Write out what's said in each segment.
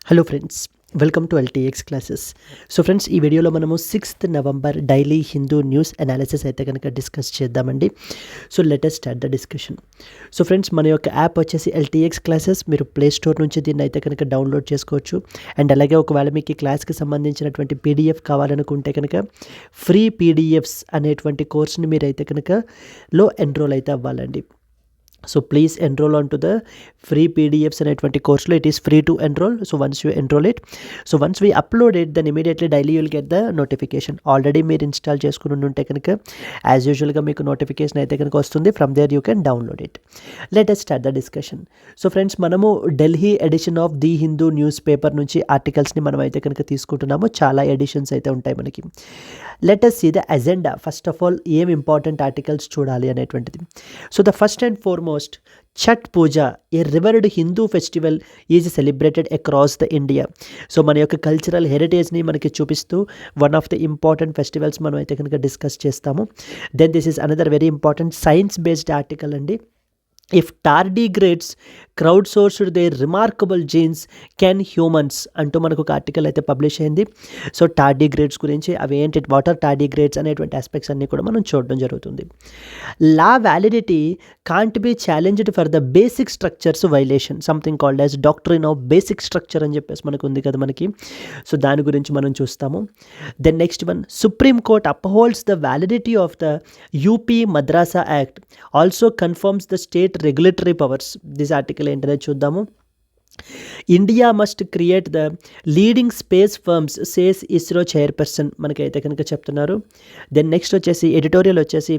Hello friends, welcome to LTX classes. So friends, ఈ వీడియోలో మనము 6th November daily Hindu news analysis అయితే కనుక డిస్కస్ చేద్దామండి. So let's start the discussion. So friends, మన యొక్క యాప్ వచ్చేసి LTX క్లాసెస్. మీరు ప్లే స్టోర్ నుంచి దీన్ని అయితే కనుక డౌన్లోడ్ చేసుకోవచ్చు. అండ్ అలాగే ఒకవేళ మీకు ఈ క్లాస్కి సంబంధించినటువంటి PDF కావాలనుకుంటే కనుక ఫ్రీ PDFs అనేటువంటి కోర్స్ని మీరు అయితే కనుక ఎన్రోల్ అయితే అవ్వాలండి. So please enroll onto the free PDFs అనేటువంటి కోర్సులో. It is free to enroll. So once you enroll it, so once we upload it, then immediately daily you will get the notification. Already మీరు install చేసుకుని ఉంటే కనుక as యూజువల్గా మీకు notification అయితే కనుక వస్తుంది. From there you can download it. Let us start the discussion. So friends, మనము Delhi edition of the Hindu newspaper నుంచి ఆర్టికల్స్ని మనం అయితే కనుక తీసుకుంటున్నాము. చాలా ఎడిషన్స్ అయితే ఉంటాయి మనకి. Let us see the agenda. First of all ఏం ఇంపార్టెంట్ ఆర్టికల్స్ చూడాలి అనేటువంటిది. So the first and foremost, Chhat Puja, a revered Hindu festival, is celebrated across the India. So మన యొక్క కల్చరల్ హెరిటేజ్ని మనకి చూపిస్తూ one of the important festivals మనం అయితే కనుక డిస్కస్ చేస్తాము. Then this is another very important science based article అండి. If tardigrades crowdsourced their remarkable genes, can humans అంటూ మనకు ఒక ఆర్టికల్ అయితే పబ్లిష్ అయింది. సో tardigrades గురించి, అవి ఏంటి, వాటర్ tardigrades అనేటువంటి ఆస్పెక్ట్స్ అన్నీ కూడా మనం చూడడం జరుగుతుంది. Law validity can't be challenged for the basic structures violation, something called as doctrine of basic structure అని చెప్పేసి మనకు ఉంది కదా మనకి. సో దాని గురించి మనం చూస్తాము. Then next one, Supreme Court upholds the validity of the UP Madrasa Act, also confirms the state regulatory powers. This article ఏంటనేది చూద్దాము. India must create the leading space firms, says ISRO chairperson మనకైతే కనుక చెప్తున్నారు. దెన్ నెక్స్ట్ వచ్చేసి editorial వచ్చేసి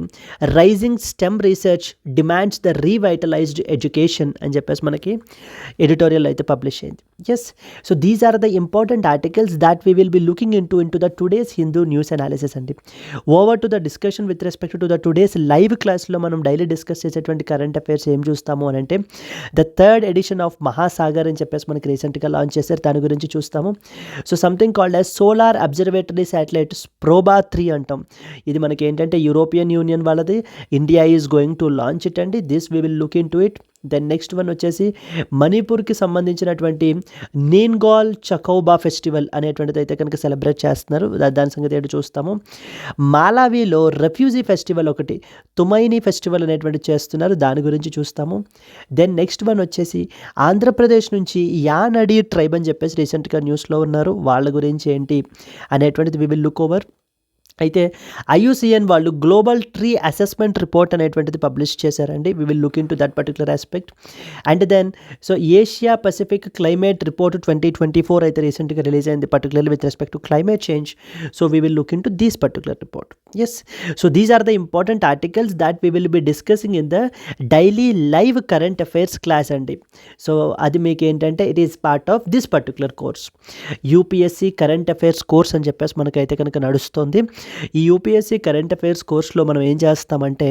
rising STEM research demands the revitalised education అని చెప్పేసి మనకి ఎడిటోరియల్ అయితే పబ్లిష్ అయింది. Yes, so these are the important articles that we will be looking into the today's Hindu news analysis అండి. Over to the discussion with respect to the today's live క్లాస్లో మనం daily discuss చేసేటువంటి current affairs ఏం చూస్తాము అని అంటే, the third edition of Mahasagar అని చెప్పేసి మనకి రీసెంట్గా లాంచ్ చేశారు. దాని గురించి చూస్తాము. So something called as solar observatory satellite Proba 3 అంటాం. ఇది మనకి ఏంటంటే యూరోపియన్ యూనియన్ వాళ్ళది. India is going to launch it అండి. This we will look into it. Then next one వచ్చేసి మణిపూర్కి సంబంధించినటువంటి నీన్గాల్ చకౌబా ఫెస్టివల్ అనేటువంటిది అయితే కనుక సెలబ్రేట్ చేస్తున్నారు. దాని సంగతి ఏంటో చూస్తాము. మాలావీలో రెఫ్యూజీ ఫెస్టివల్ ఒకటి, తుమైని ఫెస్టివల్ అనేటువంటి చేస్తున్నారు. దాని గురించి చూస్తాము. దెన్ నెక్స్ట్ వన్ వచ్చేసి ఆంధ్రప్రదేశ్ నుంచి యానడి ట్రైబ్ అని చెప్పేసి రీసెంట్గా న్యూస్లో ఉన్నారు. వాళ్ళ గురించి ఏంటి అనేటువంటిది వి విల్ లుక్ ఓవర్. అయితే IUCN వాళ్ళు గ్లోబల్ ట్రీ అసెస్మెంట్ రిపోర్ట్ అనేటువంటిది పబ్లిష్ చేశారండి. We will look into that particular aspect. And then so Asia Pacific climate report 2024 అయితే రీసెంట్గా రిలీజ్ అయింది, particularly with respect to climate change. So we will look into these particular report. Yes, so these are the important articles that we will be discussing in the daily live current affairs class అండి. So అది మీకు ఏంటంటే it is part of this particular course. UPSC current affairs course అని చెప్పేసి మనకైతే కనుక నడుస్తుంది. ఈ UPSC కరెంట్ అఫైర్స్ కోర్స్లో మనం ఏం చేస్తామంటే,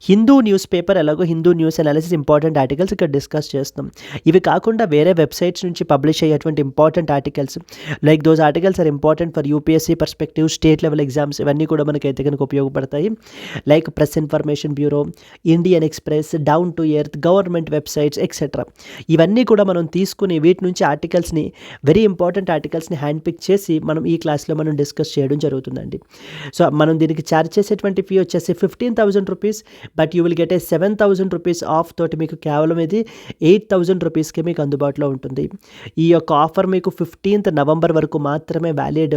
హిందూ న్యూస్ పేపర్ ఎలాగో Hindu news analysis important articles ఇక్కడ డిస్కస్ చేస్తాం. ఇవి కాకుండా వేరే వెబ్సైట్స్ నుంచి పబ్లిష్ అయ్యేటువంటి important articles, like those articles are important for UPSC perspective, state level exams, ఇవన్నీ కూడా మనకైతే కనుక ఉపయోగపడతాయి. Like Press Information Bureau, Indian Express, Down To Earth, government websites etcetera. ఇవన్నీ కూడా మనం తీసుకుని వీటి నుంచి ఆర్టికల్స్ని, వెరీ ఇంపార్టెంట్ ఆర్టికల్స్ని హ్యాండ్ పిక్ చేసి మనం ఈ క్లాస్లో మనం డిస్కస్ చేయడం జరుగుతుందండి. సో మనం దీనికి ఛార్జ్ చేసేటువంటి ఫీ వచ్చేసి 15,000 rupees, but you will get a 7,000 rupees of తోటి మీకు కేవలం ఇది 8,000 రూపీస్కి మీకు అందుబాటులో ఉంటుంది. ఈ యొక్క ఆఫర్ మీకు 15th నవంబర్ వరకు మాత్రమే వ్యాలిడ్.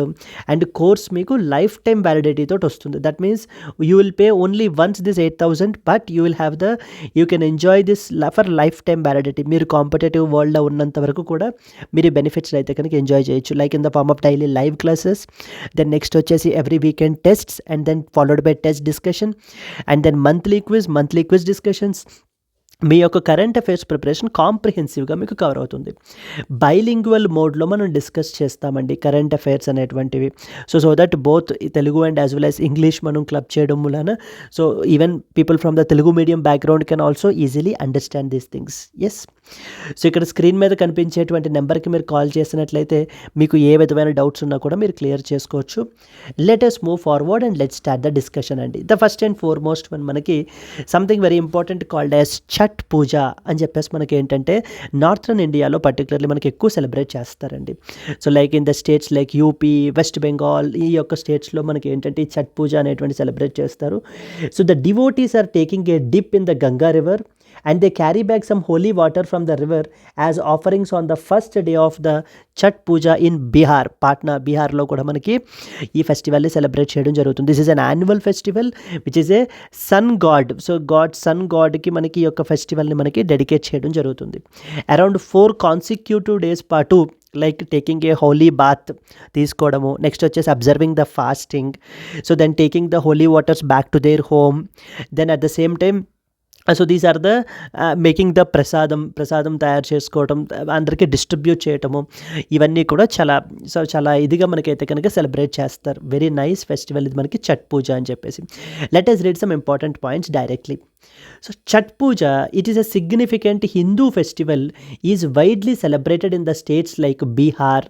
అండ్ కోర్స్ మీకు లైఫ్ టైం వ్యాలిడిటీ తోటి వస్తుంది. That means you will pay only once this 8,000, but you will have you can enjoy this for life time validity. మీరు కాంపిటేటివ్ వరల్డ్లో ఉన్నంత వరకు కూడా మీరు బెనిఫిట్స్ అయితే కనుక ఎంజాయ్ చేయొచ్చు, like in the form of daily live classes. Then next వచ్చేసి every weekend tests, and then followed by test discussion, and then monthly quiz discussions. మీ యొక్క కరెంట్ అఫైర్స్ ప్రిపరేషన్ కాంప్రిహెన్సివ్గా మీకు కవర్ అవుతుంది. బైలింగ్వల్ మోడ్లో మనం discuss చేస్తామండి current affairs అనేటువంటివి. So that both Telugu and as well as English మనం club చేయడం వలన so even people from the Telugu medium background can also easily understand these things. Yes, so ఇక్కడ స్క్రీన్ మీద కనిపించేటువంటి నెంబర్కి మీరు కాల్ చేసినట్లయితే మీకు ఏ విధమైన డౌట్స్ ఉన్నా కూడా మీరు క్లియర్ చేసుకోవచ్చు. Let us move forward and let start the discussion అండి. The first and foremost one మనకి something very important called as Chhath Puja అని చెప్పేసి మనకి ఏంటంటే నార్థన్ ఇండియాలో పర్టికులర్లీ మనకి ఎక్కువ సెలబ్రేట్ చేస్తారండి. So like in the states like UP, west Bengal, ఈ యొక్క స్టేట్స్లో మనకి ఏంటంటే ఈ ఛట్ పూజ అనేటువంటి సెలబ్రేట్ చేస్తారు. So the devotees are taking a dip in the Ganga river and they carry back some holy water from the river as offerings on the first day of the Chhat Puja in Bihar. Patna, Biharలో కూడా మనకి ఈ ఫెస్టివల్ని celebrate చేయడం జరుగుతుంది. This is an annual festival which is a sun god. So sun గాడ్కి మనకి ఈ యొక్క ఫెస్టివల్ని మనకి డెడికేట్ చేయడం జరుగుతుంది. అరౌండ్ 4 కాన్సిక్యూటివ్ డేస్ పాటు like taking a holy bath తీసుకోవడము, నెక్స్ట్ వచ్చేసి observing the fasting, so then taking the holy waters back to their home, then at the same time so these are the making the ప్రసాదం తయారు చేసుకోవడం, అందరికీ distribute చేయటము, ఇవన్నీ కూడా చాలా ఇదిగా మనకైతే కనుక సెలబ్రేట్ చేస్తారు. వెరీ నైస్ ఫెస్టివల్ ఇది మనకి ఛట్ పూజ అని చెప్పేసి. Let us read some important points directly. So Chhat Puja, it is a significant Hindu festival, is widely celebrated in the states like Bihar,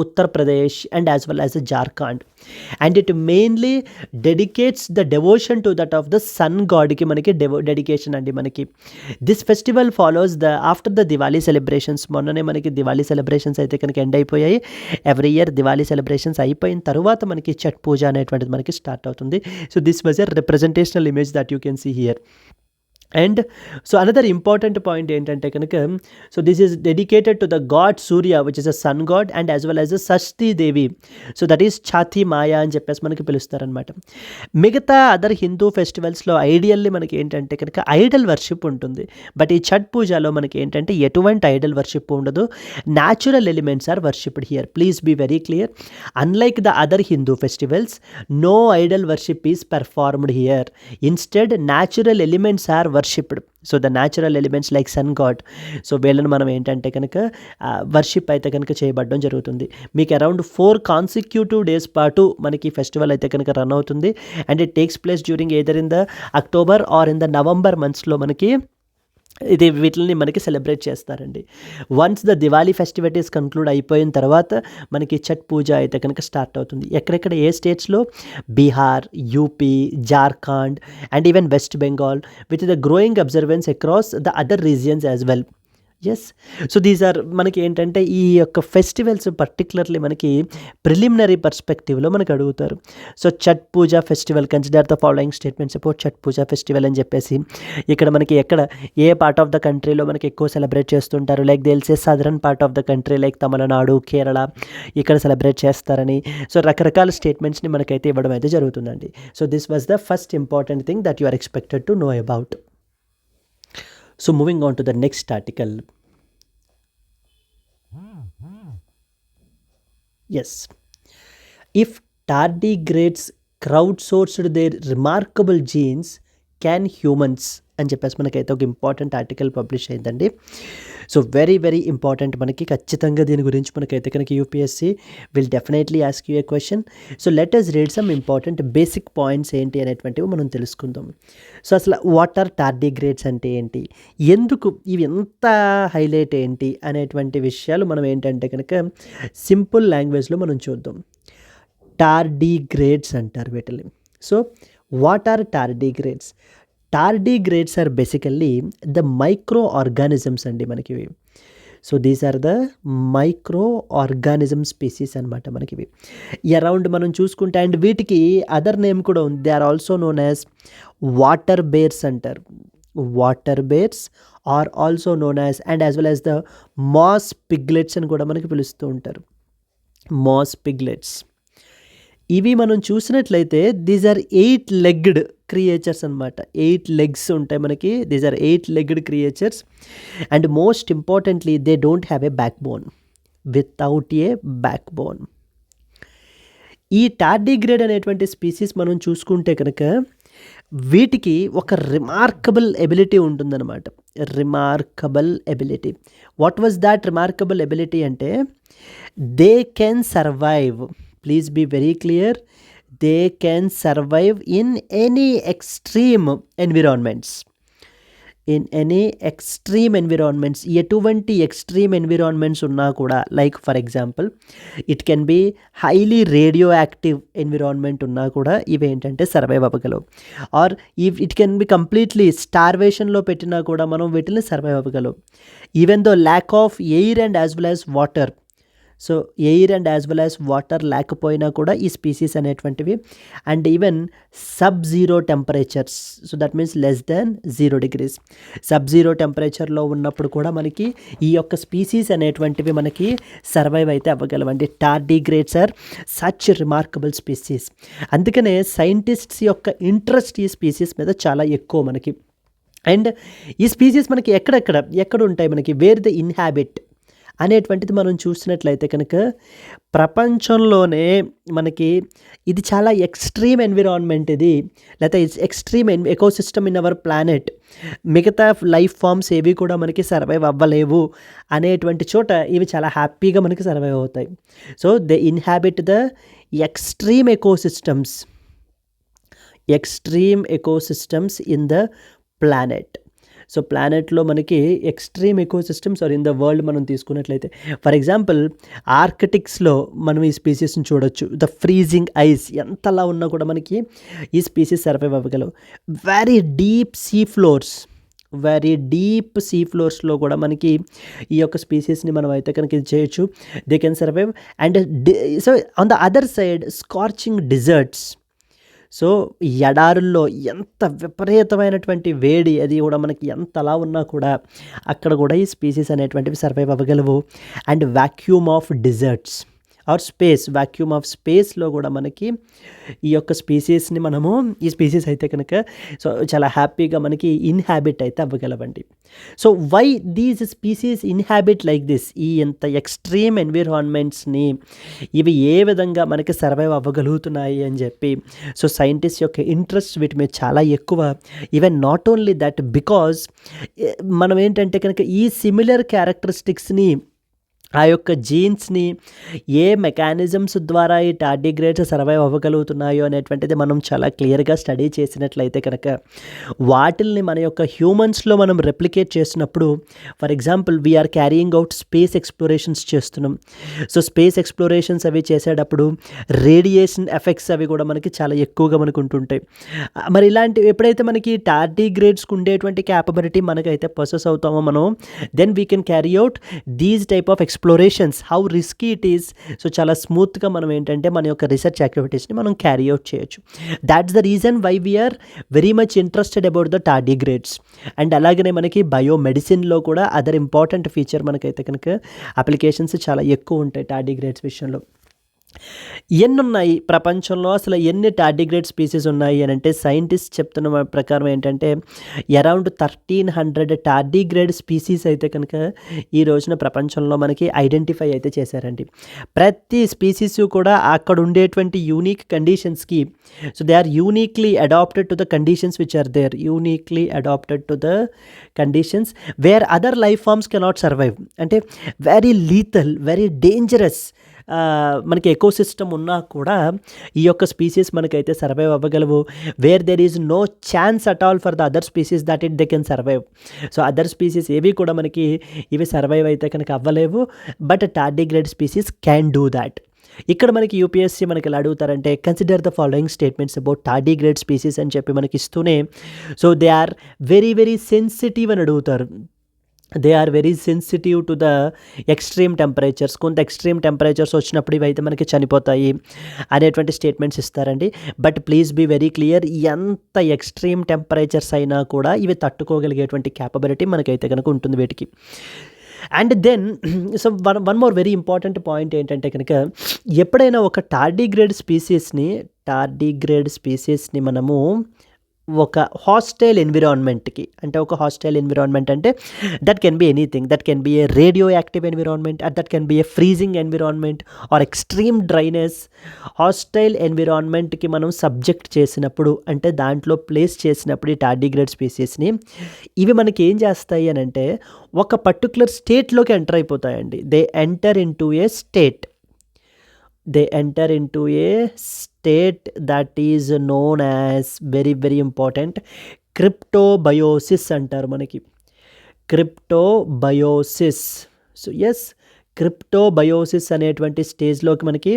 Uttar Pradesh and as well as Jharkhand, and it mainly dedicates the devotion to that of the sun god ki manaki dedication andi manaki. This festival follows the after the Diwali celebrations. మొన్ననే మనకి Diwali celebrations అయితే కనుక end అయిపోయాయి. Every year Diwali celebrations అయిపోయిన తర్వాత మనకి ఛట్ పూజ అనేటువంటిది మనకి స్టార్ట్ అవుతుంది. So this was a representational image that you can see here. And so another important point ఏంటంటే కనుక, so this is dedicated to the god Surya which is a sun god and as well as a Shashthi Devi. So that is ఛాతి మాయా అని చెప్పేసి మనకి పిలుస్తారనమాట. మిగతా other Hindu ఫెస్టివల్స్లో ideally మనకి ఏంటంటే కనుక ఐడల్ వర్షిప్ ఉంటుంది. బట్ ఈ ఛట్ పూజలో మనకి ఏంటంటే ఎటువంటి ఐడల్ వర్షిప్ ఉండదు. Natural elements are worshipped here. Please be very clear. Unlike the other Hindu festivals, no idol worship is performed here. Instead natural elements are worshipped. So the natural elements like sun god, so వీళ్ళని మనం ఏంటంటే కనుక worship అయితే కనుక చేయబడడం జరుగుతుంది. మీకు around 4 consecutive days పాటు మనకి ఫెస్టివల్ అయితే కనుక రన్ అవుతుంది. And it takes place during either in the October or in the November మంత్స్లో మనకి వీటిని మనకి సెలబ్రేట్ చేస్తారండి. Once the Diwali festivities conclude అయిపోయిన తర్వాత మనకి ఛట్ పూజ అయితే కనుక స్టార్ట్ అవుతుంది. ఎక్కడెక్కడ ఏ స్టేట్స్లో? Bihar, UP, Jharkhand and even West Bengal with the growing observance across the other regions as well. Yes, so these are మనకి ఏంటంటే ఈ యొక్క ఫెస్టివల్స్ పర్టికులర్లీ మనకి ప్రిలిమినరీ పర్స్పెక్టివ్లో మనకు అడుగుతారు. So Chhath puja festival, consider the following statements about Chhath puja festival అని చెప్పేసి ఇక్కడ మనకి ఎక్కడ ఏ పార్ట్ ఆఫ్ ద కంట్రీలో మనకి ఎక్కువ సెలబ్రేట్ చేస్తుంటారు. లైక్ తెలిసే southern part of the country like Tamil Nadu, Kerala ఇక్కడ సెలబ్రేట్ చేస్తారని. సో రకరకాల స్టేట్మెంట్స్ని మనకైతే ఇవ్వడం అయితే జరుగుతుందండి. So this was the first important thing that you are expected to know about. So moving on to the next article. Yes. If tardigrades crowdsourced their remarkable genes, can humans అని చెప్పేసి మనకైతే ఒక important article publish అయిందండి. So very very important. మనకి ఖచ్చితంగా దీని గురించి మనకైతే కనుక UPSC will definitely ask you A question. So let us read some important basic points ఏంటి అనేటువంటివి మనం తెలుసుకుందాం. సో అసలు వాట్ ఆర్ టార్డిగ్రేడ్స్ అంటే ఏంటి, ఎందుకు ఇవి ఎంత హైలైట్ ఏంటి అనేటువంటి విషయాలు మనం ఏంటంటే కనుక సింపుల్ లాంగ్వేజ్లో మనం చూద్దాం. టార్డిగ్రేడ్స్ అంటారు వీటిని. So what are tardigrades? Tardigrades are basically the micro organisms అండి మనకివి. So these are the micro organism species అనమాట మనకివి. అరౌండ్ మనం చూసుకుంటే అండ్ వీటికి అదర్ నేమ్ కూడా ఉంది. They are also known as water bears అంటారు. Water bears are also known as and as well as the moss piglets అని కూడా మనకి పిలుస్తూ ఉంటారు. మాస్ పిగ్లెట్స్ ఇవి మనం చూసినట్లయితే దీస్ ఆర్ 8 legged క్రియేచర్స్ అనమాట. 8 legs ఉంటాయి మనకి. These are 8 legged creatures and most importantly they don't have a backbone. Without a backbone. ఈ టార్డిగ్రేడ్ అనేటువంటి స్పీసీస్ మనం చూసుకుంటే కనుక వీటికి ఒక రిమార్కబుల్ ఎబిలిటీ ఉంటుందన్నమాట. Remarkable ability. What was that remarkable ability అంటే they can survive. Please be very clear. They can survive in any extreme environments. In any extreme environments, ఎటువంటి ఎక్స్ట్రీమ్ ఎన్విరాన్మెంట్స్ ఉన్నా కూడా, like for example it can be highly radioactive environment ఉన్నా కూడా ఇవి ఏంటంటే survive అవ్వగలవు. Or it can be completely స్టార్వేషన్లో పెట్టినా కూడా మనం వీటిని సర్వైవ్ అవ్వగలవు. Even though lack of air and as well as water, so air and as well as water లేకపోయినా కూడా ఈ స్పీసీస్ అనేటువంటివి, and even sub zero temperatures, so that means less than 0 degrees, sub zero టెంపరేచర్లో ఉన్నప్పుడు కూడా మనకి ఈ యొక్క స్పీసీస్ అనేటువంటివి మనకి సర్వైవ్ అయితే అవ్వగలవండి. Tardigrades are such remarkable species. అందుకనే సైంటిస్ట్స్ యొక్క ఇంట్రెస్ట్ ఈ స్పీసీస్ మీద చాలా ఎక్కువ మనకి. అండ్ ఈ స్పీసీస్ మనకి ఎక్కడ ఉంటాయి, మనకి వేర్ ద ఇన్హాబిట్ అనేటువంటిది మనం చూసినట్లయితే కనుక ప్రపంచంలోనే మనకి ఇది చాలా ఎక్స్ట్రీమ్ ఎన్విరాన్మెంట్, ఇది లేకపోతే it's extreme ecosystem in our planet, మిగతా లైఫ్ ఫామ్స్ ఏవి కూడా మనకి సర్వైవ్ అవ్వలేవు అనేటువంటి చోట ఇవి చాలా హ్యాపీగా మనకి సర్వైవ్ అవుతాయి. So they inhabit the extreme ecosystems in the planet. So ప్లానెట్లో మనకి extreme ecosystems are in the world మనం తీసుకున్నట్లయితే, ఫర్ ఎగ్జాంపుల్ ఆర్కిటిక్స్లో మనం ఈ స్పీసీస్ని చూడొచ్చు. ద ఫ్రీజింగ్ ఐస్ ఎంతలా ఉన్నా కూడా మనకి ఈ స్పీసీస్ సర్వైవ్ అవ్వగలవు. వెరీ డీప్ సీ ఫ్లోర్స్లో కూడా మనకి ఈ యొక్క స్పీసీస్ని మనం అయితే కనుక ఇది చేయొచ్చు. They can survive. And so on the other side scorching deserts, so ఎడారుల్లో ఎంత విపరీతమైనటువంటి వేడి, అది కూడా మనకి ఎంతలా ఉన్నా కూడా అక్కడ కూడా ఈ స్పీసీస్ అనేటువంటివి సర్వైవ్ అవ్వగలవు. And vacuum of deserts or vacuum of స్పేస్లో కూడా మనకి ఈ యొక్క స్పీసీస్ని మనము, ఈ స్పీసీస్ అయితే కనుక సో చాలా హ్యాపీగా మనకి ఇన్హాబిట్ అయితే అవ్వగలవండి. So why these species inhabit like this, ఈ ఎంత ఎక్స్ట్రీమ్ ఎన్విరాన్మెంట్స్ని ఇవి ఏ విధంగా మనకి సర్వైవ్ అవ్వగలుగుతున్నాయి అని చెప్పి సో సైంటిస్ట్ యొక్క ఇంట్రెస్ట్ వీటి మీద చాలా ఎక్కువ. Even not only that, because మనం ఏంటంటే కనుక ఈ సిమిలర్ క్యారెక్టరిస్టిక్స్ని, ఆ యొక్క జీన్స్ని ఏ మెకానిజమ్స్ ద్వారా ఈ టార్డిగ్రేడ్స్ సర్వైవ్ అవ్వగలుగుతున్నాయో అనేటువంటిది మనం చాలా క్లియర్గా స్టడీ చేసినట్లయితే కనుక వాటిల్ని మన యొక్క హ్యూమన్స్లో మనం రెప్లికేట్ చేసినప్పుడు, for example we are carrying out space explorations చేస్తున్నాం. సో స్పేస్ ఎక్స్ప్లోరేషన్స్ అవి చేసేటప్పుడు రేడియేషన్ ఎఫెక్ట్స్ అవి కూడా మనకి చాలా ఎక్కువగా మనకు ఉంటుంటాయి. మరి ఇలాంటి ఎప్పుడైతే మనకి టార్డిగ్రేడ్స్కి ఉండేటువంటి క్యాపబిలిటీ మనకైతే పొసెస్ అవుతామో మనం, then we can carry out these type of explorations. How risky it is, so చాలా స్మూత్గా మనం ఏంటంటే మన యొక్క రీసెర్చ్ యాక్టివిటీస్ని మనం క్యారీ అవుట్ చేయొచ్చు. That's the reason why we are very much interested about the tardigrades. And అలాగనే మనకి బయోమెడిసిన్లో కూడా అదర్ ఇంపార్టెంట్ ఫీచర్ మనకైతే కనుక అప్లికేషన్స్ చాలా ఎక్కువ ఉంటాయి టార్డిగ్రేడ్స్ విషయంలో. ఎన్నున్నాయి ప్రపంచంలో, అసలు ఎన్ని టార్డిగ్రేడ్ స్పీసీస్ ఉన్నాయి అని అంటే సైంటిస్ట్ చెప్తున్న ప్రకారం ఏంటంటే అరౌండ్ 1300 టార్డిగ్రేడ్ స్పీసీస్ అయితే కనుక ఈ రోజున ప్రపంచంలో మనకి ఐడెంటిఫై అయితే చేశారండి. ప్రతి స్పీసీస్ కూడా అక్కడ ఉండేటువంటి యూనిక్ కండిషన్స్కి, so they are uniquely adapted to the conditions which are there, uniquely adapted to the conditions where other life forms cannot survive. అంటే వెరీ లీథల్, వెరీ డేంజరస్ మనకి ఎకోసిస్టమ్ ఉన్నా కూడా ఈ యొక్క స్పీసీస్ మనకైతే సర్వైవ్ అవ్వగలవు. Where there is no chance at all for the other species that they can survive. So other species ఏవి కూడా మనకి ఇవి సర్వైవ్ అయితే కనుక అవ్వలేవు, but tardigrade species can do that. ఇక్కడ మనకి యూపీఎస్సీ మనకి ఎలా అడుగుతారంటే consider the following statements about tardigrade species అని చెప్పి మనకి ఇస్తూనే, so they are very very sensitive అని అడుగుతారు. They are very sensitive to the extreme temperatures. కొంత ఎక్స్ట్రీమ్ టెంపరేచర్స్ వచ్చినప్పుడు ఇవైతే మనకి చనిపోతాయి అనేటువంటి స్టేట్మెంట్స్ ఇస్తారండి. But please be very clear, ఎంత ఎక్స్ట్రీమ్ టెంపరేచర్స్ అయినా కూడా ఇవి తట్టుకోగలిగేటువంటి క్యాపబిలిటీ మనకైతే కనుక ఉంటుంది వీటికి. And then so one more very important point ఏంటంటే కనుక ఎప్పుడైనా ఒక టార్డిగ్రేడ్ స్పీసీస్ని మనము ఒక హాస్టైల్ ఎన్విరాన్మెంట్కి, అంటే ఒక హాస్టైల్ ఎన్విరాన్మెంట్ అంటే that can be anything, that can be a radioactive environment, that can be a freezing environment or extreme dryness. Hostile ఎన్విరాన్మెంట్కి మనం సబ్జెక్ట్ చేసినప్పుడు, అంటే దాంట్లో ప్లేస్ చేసినప్పుడు ఈ టార్డిగ్రేడ్ స్పీసీస్ని ఇవి మనకి ఏం చేస్తాయి అని అంటే ఒక పర్టికులర్ స్టేట్లోకి ఎంటర్ అయిపోతాయండి. They enter in to A state that is known as, very very important, క్రిప్టోబయోసిస్ అంటారు మనకి, క్రిప్టోబయోసిస్. సో ఎస్, క్రిప్టోబయోసిస్ అనేటువంటి స్టేజ్లోకి మనకి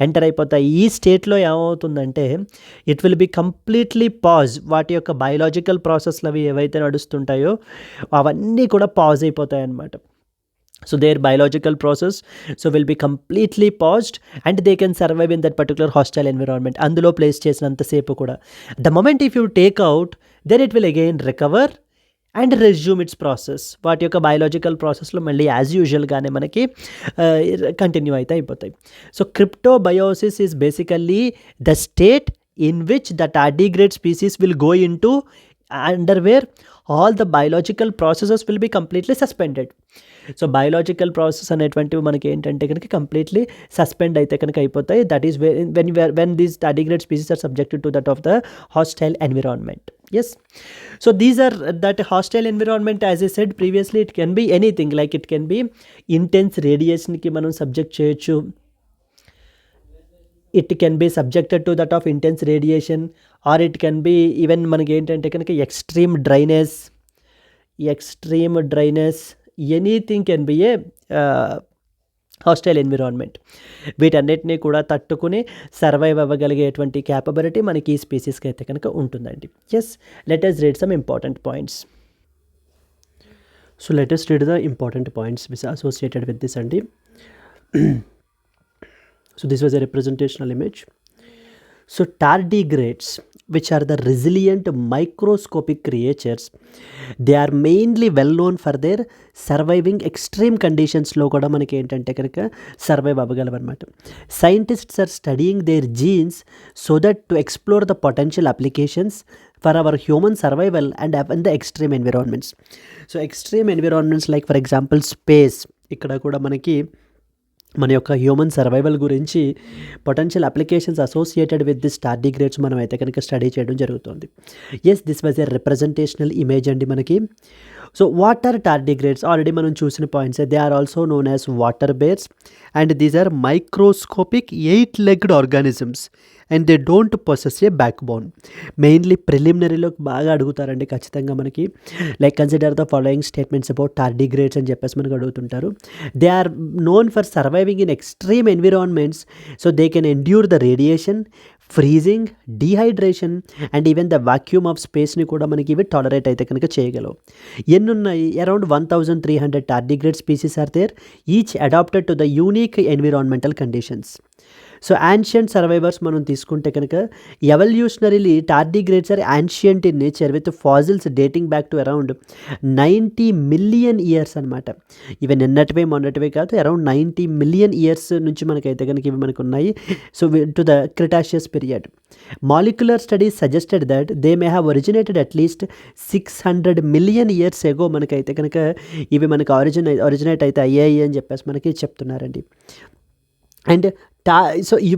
ఎంటర్ అయిపోతాయి. ఈ స్టేట్లో ఏమవుతుందంటే it will be completely pause. వాటి యొక్క బయోలాజికల్ ప్రాసెస్లు అవి ఏవైతే నడుస్తుంటాయో అవన్నీ కూడా పాజ్ అయిపోతాయి అన్నమాట. So their biological process will be completely paused and they can survive in that particular hostile environment. అందులో ప్లేస్ చేసినంత సేపు కూడా the moment if you take out, then it will again recover and resume its process. వాటి యొక్క biological ప్రాసెస్లో మళ్ళీ as యూజువల్గానే మనకి continue అయితే అయిపోతాయి. So cryptobiosis is basically the state in which the tardigrade species will go into under where all the biological processes will be completely suspended. So biological process అనేటువంటివి మనకి ఏంటంటే కనుక కంప్లీట్లీ సస్పెండ్ అయితే కనుక అయిపోతాయి. That is when these tardigrade species are subjected to that of the hostile environment. Yes, so these are that hostile environment, as I said previously, it can be anything, like it can be intense radiation కి మనం subject చేయొచ్చు. It can be subjected to that of intense radiation, or it can be even మనకి ఏంటంటే కనుక extreme dryness, anything can be a hostile environment. వీటన్నిటినీ కూడా తట్టుకుని survive అవ్వగలిగేటువంటి capability మనకి ఈ స్పీసీస్కి అయితే కనుక ఉంటుందండి. Yes, let us read some important points. So let us read the important points which are associated with this అండి. So this was a representational image. So tardigrades, which are the resilient microscopic creatures, they are mainly well known for their surviving extreme conditions లో కూడా మనకి ఏంటంటే కనుక survive అవ్వగలవన్నమాట. Scientists are studying their genes so that to explore the potential applications for our human survival and in the extreme environments. So extreme environments like for example space, ఇక్కడ కూడా మనకి మన యొక్క హ్యూమన్ సర్వైవల్ గురించి potential applications associated with this tardigrades మనం అయితే కనుక study చేయడం జరుగుతుంది. Yes, this was a representational image అండి మనకి. So what are tardigrades? Already మనం చూసిన points. They are also known as water bears and these are microscopic 8-legged organisms and they don't possess a backbone. Mainly ప్రిలిమినరీలో బాగా అడుగుతారండి ఖచ్చితంగా మనకి, like consider the following statements about tardigrades అని చెప్పేసి మనకు అడుగుతుంటారు. They are known for surviving in extreme environments, so they can endure the radiation, freezing, dehydration and even the vacuum of స్పేస్ని కూడా మనకి ఇవి టాలరేట్ అయితే కనుక చేయగలవు. ఎన్నున్నాయి? Around 1300 tardigrade species are there, each adapted to the unique environmental conditions. So ancient survivors మనం తీసుకుంటే కనుక evolutionarily tardigrades are ancient in nature with fossils dating back to around 90 million years అనమాట. ఇవి నిన్నటివే మొన్నటివే కాదు, అరౌండ్ 90 million years నుంచి మనకైతే కనుక ఇవి మనకు ఉన్నాయి. So to the cretaceous period. Molecular studies suggested that they may have originated at least 600 million years ago మనకైతే కనుక ఇవి మనకు ఒరిజినేట్ అయితే అయ్యాయి అని చెప్పేసి మనకి చెప్తున్నారండి. అండ్ సో ఈ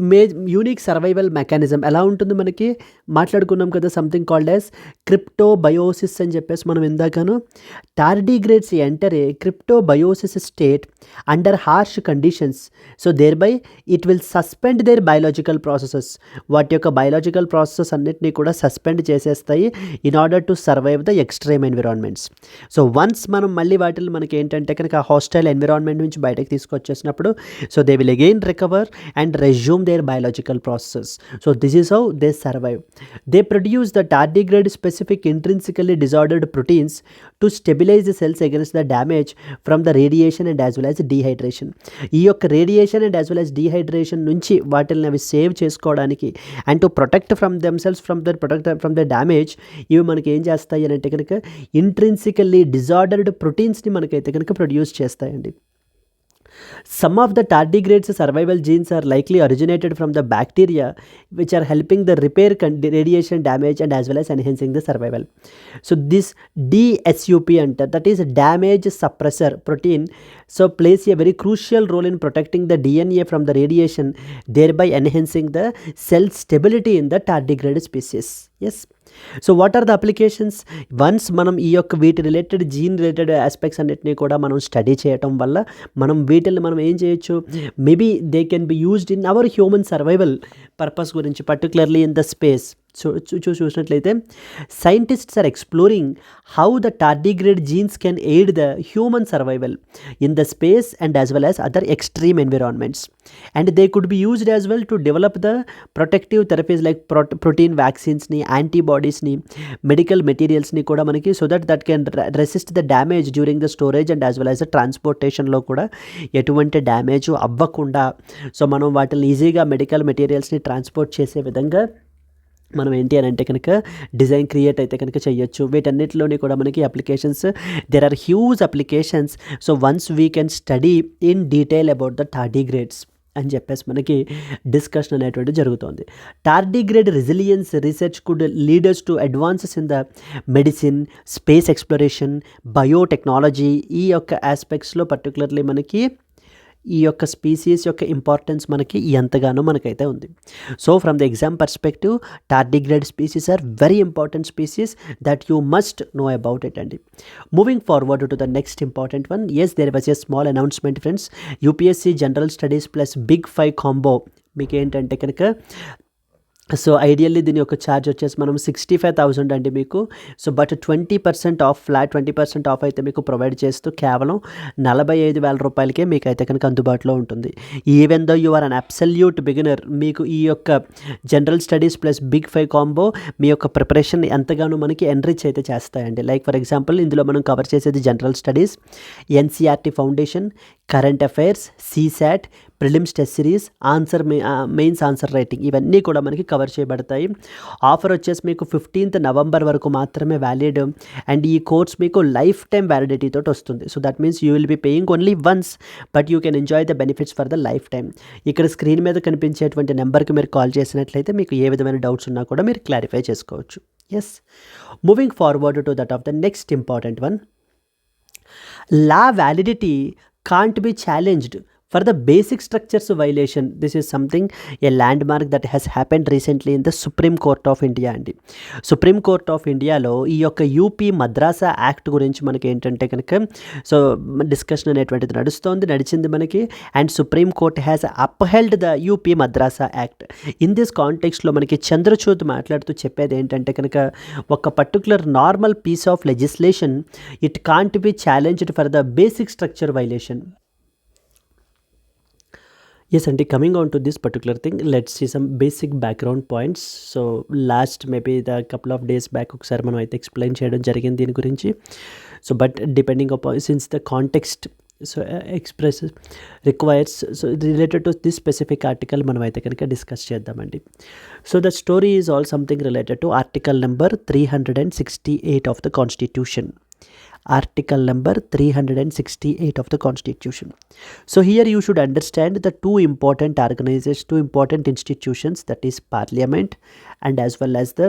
యూనిక్ సర్వైవల్ మెకానిజం ఎలా ఉంటుంది మనకి మాట్లాడుకున్నాం కదా, సంథింగ్ కాల్డ్ యాజ్ క్రిప్టోబయోసిస్ అని చెప్పేసి మనం ఇందాకను. tardigrades enter a cryptobiosis state under harsh conditions, so thereby it will suspend their biological processes. వాటి యొక్క బయాలజికల్ ప్రాసెసెస్ అన్నిటినీ కూడా సస్పెండ్ చేసేస్తాయి in order to survive the extreme environments. So once మనం మళ్ళీ వాటిని మనకి ఏంటంటే కనుక హాస్టైల్ ఎన్విరాన్మెంట్ నుంచి బయటకు తీసుకొచ్చేసినప్పుడు, so they will again recover and resume their biological process. So this is how they survive. They produce the tardigrade specific intrinsically disordered proteins to stabilize the cells against the damage from the radiation and as well as dehydration. ఈ యొక్క radiation and as well as dehydration నుంచి వాటిని అవి save చేసుకోవడానికి and to protect from themselves from the damage, ఇవి మనకి ఏం చేస్తాయి అని అంటే కనుక ఇంట్రిన్సికల్లీ డిజార్డర్డ్ ప్రోటీన్స్ని మనకైతే కనుక produce చేస్తాయండి. Some of the tardigrades survival genes are likely originated from the bacteria which are helping the repair radiation damage and as well as enhancing the survival. So this DSUP that is damage suppressor protein, so plays a very crucial role in protecting the DNA from the radiation, thereby enhancing the cell stability in the tardigrade species. Yes. So what are the applications? Once మనం ఈ యొక్క వీటి related gene related aspects అన్నిటినీ కూడా మనం study చేయటం వల్ల మనం వీటిని మనం ఏం చేయొచ్చు, maybe they can be used in our human survival purpose గురించి, పర్టికులర్లీ ఇన్ ద స్పేస్. చూసినట్లయితే scientists are exploring how the tardigrade genes can aid the human survival in the space and as well as other extreme environments and they could be used as well to develop the protective therapies like protein వ్యాక్సిన్స్ని, యాంటీబాడీస్ని, medical మెటీరియల్స్ని కూడా మనకి so that can resist the damage during the storage and as well as the ట్రాన్స్పోర్టేషన్లో కూడా ఎటువంటి damage అవ్వకుండా so మనం వాటిని ఈజీగా మెడికల్ మెటీరియల్స్ని ట్రాన్స్పోర్ట్ చేసే విధంగా మనం ఏంటి అని అంటే కనుక డిజైన్ క్రియేట్ అయితే కనుక చేయొచ్చు. వీటన్నిటిలోని కూడా మనకి applications there are huge applications. So once we can study in detail about the tardigrades అని చెప్పేసి మనకి డిస్కషన్ అనేటువంటి జరుగుతుంది. Tardigrade resilience research could leaders to advances in the medicine, space exploration, biotechnology. ఈ యొక్క ఆస్పెక్ట్స్లో పర్టికులర్లీ మనకి ఈ యొక్క స్పీసీస్ యొక్క ఇంపార్టెన్స్ మనకి ఎంతగానో మనకైతే ఉంది. So from the exam perspective tardigrade species are very important species that you must know about it అండి. Moving forward to the next important one. Yes there was a small announcement friends. UPSC general studies plus big 5 combo మీకు ఏంటంటే కనుక so ideally దీని యొక్క charge వచ్చేసి మనం 65,000 అండి మీకు. So but 20% of flat 20% of అయితే మీకు ప్రొవైడ్ చేస్తూ కేవలం 45,000 రూపాయలకే మీకు అయితే కనుక అందుబాటులో ఉంటుంది. Even though you are an absolute beginner, మీకు ఈ యొక్క general studies plus big 5 combo మీ యొక్క ప్రిపరేషన్ ఎంతగానో మనకి ఎన్రిచ్ అయితే చేస్తాయండి. లైక్ ఫర్ ఎగ్జాంపుల్ ఇందులో మనం కవర్ చేసేది general studies, NCERT foundation, current affairs, CSAT, prelims test series, mains answer writing, ఇవన్నీ కూడా మనకి కవర్ చేయబడతాయి. ఆఫర్ వచ్చేసి మీకు 15th నవంబర్ వరకు మాత్రమే వ్యాలిడ్ అండ్ ఈ కోర్స్ మీకు లైఫ్ టైం వ్యాలిడిటీ తోటి వస్తుంది. So that means you will be paying only once but you can enjoy the benefits for the life time. ఇక్కడ స్క్రీన్ మీద కనిపించేటువంటి నెంబర్కి మీరు కాల్ చేసినట్లయితే మీకు ఏ విధమైన డౌట్స్ ఉన్నా కూడా మీరు క్లారిఫై చేసుకోవచ్చు. Yes, moving forward to that of the next important one. Law validity can't be challenged for the basic structures violation. This is something, a landmark that has happened recently in the Supreme Court of India అండి. Supreme court of ఇండియాలో ఈ యొక్క UP Madrasa act గురించి మనకి ఏంటంటే కనుక so discussion అనేటువంటిది నడిచింది మనకి. And Supreme court has upheld the UP Madrasa Act. In this కాంటెక్స్ట్లో మనకి చంద్రచూడ్ మాట్లాడుతూ చెప్పేది ఏంటంటే కనుక ఒక particular normal piece of legislation it can't be challenged for the basic structure violation. Yes, and coming on to this particular thing, let's see some basic background points. So last maybe the couple of days back ఒకసారి మనం అయితే explain చేయడం జరిగింది దీని గురించి. So but depending upon since the context so express requires so related to this specific article మనం అయితే కనుక డిస్కస్ చేద్దామండి. So the story is all something related to article number 368 of the constitution. Article number 368 of the Constitution. So here you should understand the two important organizations, two important institutions, that is Parliament and as well as the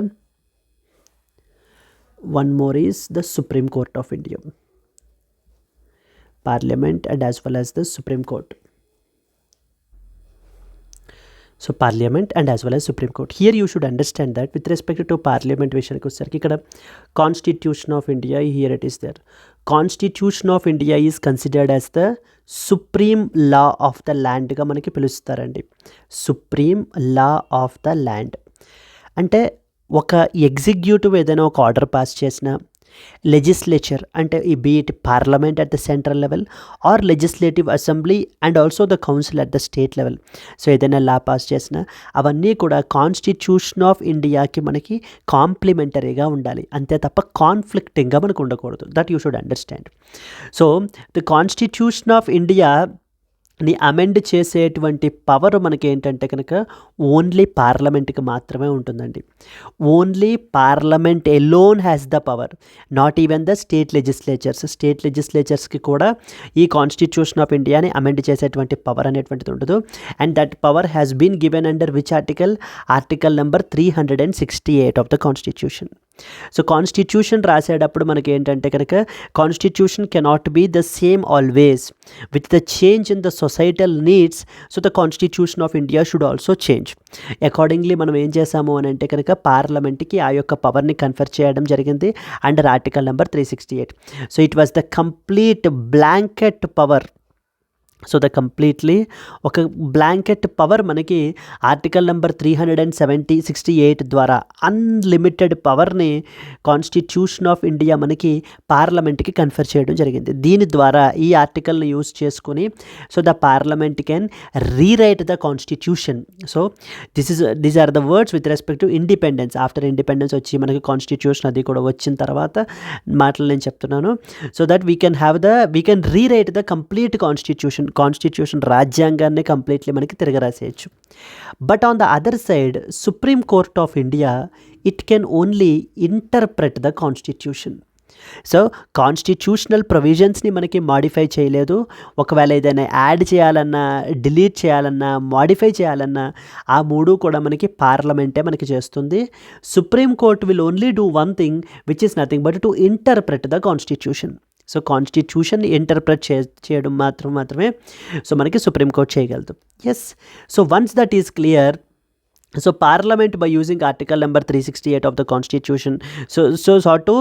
one more is the Supreme Court of India. Parliament and as well as the Supreme Court. So Parliament and as well as Supreme Court. Here you should understand that with respect to Parliament విషయానికి వచ్చేసరికి ఇక్కడ Constitution of India, here it is there. Constitution of India is considered as the supreme law of the land గా మనకి పిలుస్తారండి. Supreme law of the land అంటే ఒక executive ఏదైనా ఒక ఆర్డర్ పాస్ చేసినా, లెజిస్లేచర్ అంటే ఈ beat parliament at the central level or legislative assembly and also the council at the state level, so ఏదైనా లా పాస్ చేసినా అవన్నీ కూడా కాన్స్టిట్యూషన్ ఆఫ్ ఇండియాకి మనకి కాంప్లిమెంటరీగా ఉండాలి, అంతే తప్ప కాన్ఫ్లిక్టింగ్గా మనకు ఉండకూడదు. That you should understand. So the constitution of India ని అమెండ్ చేసేటువంటి పవర్ మనకి ఏంటంటే కనుక ఓన్లీ పార్లమెంట్కి మాత్రమే ఉంటుందండి. Only Parliament alone has the power, not even the state లెజిస్లేచర్స్కి కూడా ఈ కాన్స్టిట్యూషన్ ఆఫ్ ఇండియాని అమెండ్ చేసేటువంటి పవర్ అనేటువంటిది ఉండదు. And that power has been given under which article number 368 of the constitution. So Constitution రాసేటప్పుడు మనకి ఏంటంటే కనుక Constitution cannot be the same always with the change in the societal needs. So the constitution of India should also change. Accordingly మనం ఏం చేసాము అని అంటే కనుక పార్లమెంట్కి ఆ యొక్క పవర్ని కన్ఫర్ చేయడం జరిగింది under article number 368. So it was the complete blanket power so the completely ఒక బ్లాంకెట్ పవర్ మనకి ఆర్టికల్ నెంబర్ 368 ద్వారా అన్లిమిటెడ్ పవర్ని కాన్స్టిట్యూషన్ ఆఫ్ ఇండియా మనకి పార్లమెంట్కి కన్ఫర్ చేయడం జరిగింది. దీని ద్వారా ఈ ఆర్టికల్ని యూజ్ చేసుకుని so the parliament can rewrite the constitution. So these are the words with respect to independence. After independence వచ్చి మనకి కాన్స్టిట్యూషన్ అది కూడా వచ్చిన తర్వాత మాటలు నేను చెప్తున్నాను. So that we can rewrite the complete Constitution రాజ్యాంగాన్ని కంప్లీట్లీ మనకి తిరగరాసేయచ్చు. But on the other side Supreme court of India it can only interpret the constitution. So constitutional ప్రొవిజన్స్ని మనకి మాడిఫై చేయలేదు. ఒకవేళ ఏదైనా యాడ్ చేయాలన్నా, డిలీట్ చేయాలన్నా, మాడిఫై చేయాలన్నా ఆ మూడు కూడా మనకి పార్లమెంటే మనకి చేస్తుంది. Supreme Court will only do one thing which is nothing but to interpret the constitution. So కాన్స్టిట్యూషన్ని ఇంటర్ప్రెట్ చేయడం మాత్రమే సో మనకి సుప్రీంకోర్టు చేయగలదు. Yes, so once that is clear, so Parliament by using article number 368 of the Constitution sought to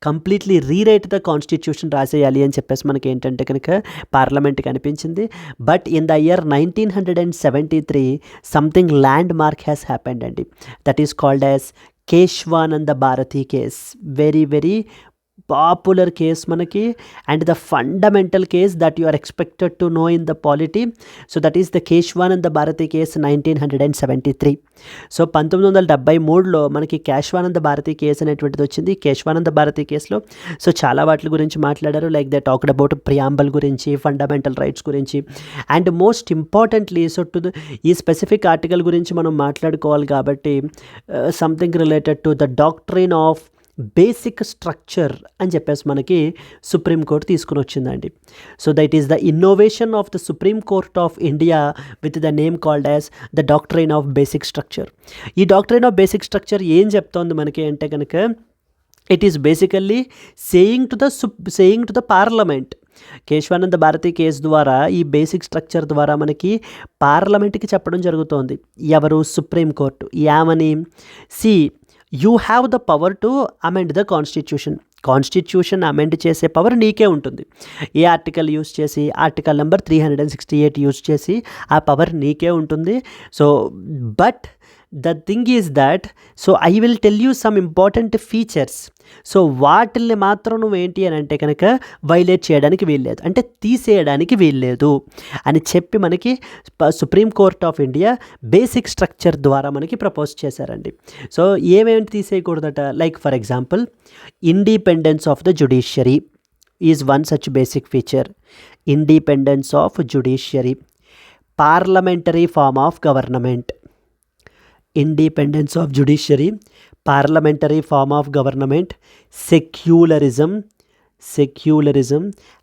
completely rewrite the Constitution రాసేయాలి అని చెప్పేసి మనకి ఏంటంటే కనుక పార్లమెంట్కి అనిపించింది. But in the year 1973 something landmark has happened అండి. That is called as Kesavananda Bharati case. Very popular case మనకి, and the fundamental case that you are expected to know in the polity. So that is the Kesavananda Bharati case 1973. సో 1973లో మనకి Kesavananda Bharati case అనేటువంటిది వచ్చింది. కేశవానంద భారతి కేసులో so చాలా వాటి గురించి మాట్లాడారు. Like they talked about preamble గురించి, ఫండమెంటల్ రైట్స్ గురించి, అండ్ మోస్ట్ ఇంపార్టెంట్లీ సో ఈ స్పెసిఫిక్ ఆర్టికల్ గురించి మనం మాట్లాడుకోవాలి కాబట్టి something related to the doctrine of basic structure అని చెప్పేసి మనకి సుప్రీంకోర్టు తీసుకుని వచ్చిందండి. So that is the innovation of the supreme court of India with the name called as the doctrine of basic structure. ఈ డాక్ట్రైన్ ఆఫ్ బేసిక్ స్ట్రక్చర్ ఏం చెప్తోంది మనకి అంటే కనుక it is basically saying to the parliament. Kesavananda Bharati case ద్వారా ఈ basic structure ద్వారా మనకి పార్లమెంట్కి చెప్పడం జరుగుతోంది. ఎవరు? సుప్రీంకోర్టు. ఏమని? You have the power to amend the constitution amend చేసే పవర్ నీకే ఉంటుంది. ఏ ఆర్టికల్ యూజ్ చేసి, ఆర్టికల్ నెంబర్ 368 యూజ్ చేసి ఆ పవర్ నీకే ఉంటుంది. So but the thing is that so I will tell you some important features. So వాటిల్ని మాత్రం నువ్వు ఏంటి అని అంటే కనుక వైలేట్ చేయడానికి వీల్లేదు, అంటే తీసేయడానికి వీల్లేదు అని చెప్పి మనకి Supreme court of India basic structure ద్వారా మనకి ప్రపోజ్ చేశారండి. సో ఏమేమి తీసేయకూడదట? Like for example independence of the judiciary is one such basic feature. Independence of judiciary, parliamentary form of government. Independence of judiciary, parliamentary form of government, secularism,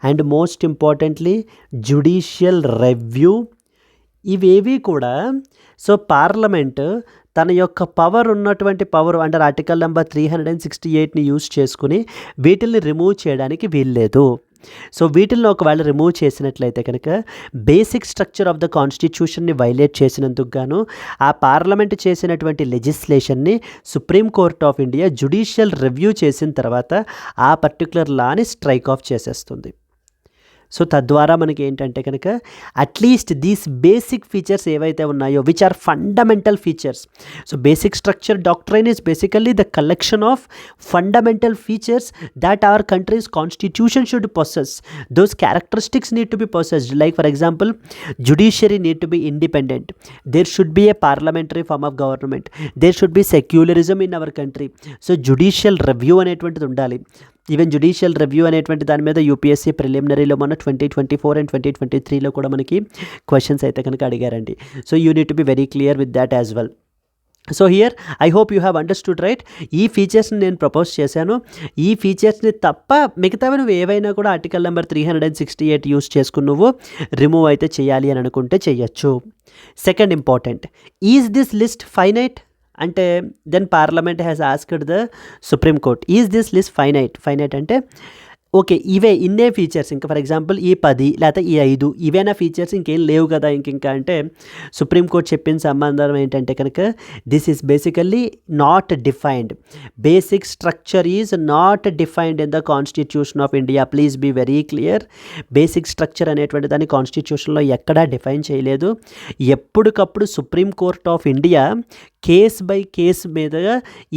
and most importantly judicial review. ఇవేవి కూడా so parliament తన యొక్క power ఉన్నటువంటి power under article number 368ని use చేసుకుని వీటిల్ని remove చేయడానికి వీల్లేదు. సో వీటిల్లో ఒకవేళ రిమూవ్ చేసినట్లయితే కనుక బేసిక్ స్ట్రక్చర్ ఆఫ్ ద కాన్స్టిట్యూషన్ని వైలేట్ చేసినందుకు గాను ఆ పార్లమెంట్ చేసినటువంటి లెజిస్లేషన్ని Supreme court of India judicial review చేసిన తర్వాత ఆ పర్టికులర్ లాని స్ట్రైక్ ఆఫ్ చేసేస్తుంది. సో తద్వారా మనకి ఏంటంటే కనుక అట్లీస్ట్ దీస్ బేసిక్ ఫీచర్స్ ఏవైతే ఉన్నాయో which are fundamental features. So basic structure doctrine is basically the collection of fundamental features that our country's constitution should possess. Those characteristics need to be possessed. Like for example judiciary need to be independent, there should be a parliamentary form of government, there should be secularism in our country. So judicial review అనేటువంటిది ఉండాలి. Even judicial review అనేటువంటి దాని మీద UPSC ప్రిలిమినరీలో మన 2024 and 2023లో కూడా మనకి questions అయితే కనుక అడిగారండి. So you need to be very clear with that as well. So here I hope you have understood right. ఈ ఫీచర్స్ని నేను ప్రపోజ్ చేశాను. ఈ ఫీచర్స్ని తప్ప మిగతావి నువ్వు ఏవైనా కూడా ఆర్టికల్ నెంబర్ 368 యూస్ చేసుకుని నువ్వు రిమూవ్ అయితే చేయాలి అని అనుకుంటే చెయ్యొచ్చు. Second important, is this list finite అంటే then Parliament has asked the supreme Court, is this list finite అంటే ఓకే, ఇన్నే ఫీచర్స్ ఇంకా ఫర్ ఎగ్జాంపుల్ ఈ 10 లేకపోతే ఈ 5 ఇవేనా ఫీచర్స్, ఇంకేం లేవు కదా ఇంకా అంటే సుప్రీంకోర్టు చెప్పిన సంబంధం ఏంటంటే కనుక this is basically not defined. Basic structure is not defined in the constitution of India. Please be very clear. Basic structure అనేటువంటి దాన్ని కాన్స్టిట్యూషన్లో ఎక్కడా డిఫైన్ చేయలేదు. ఎప్పటికప్పుడు supreme court of India case by case మీద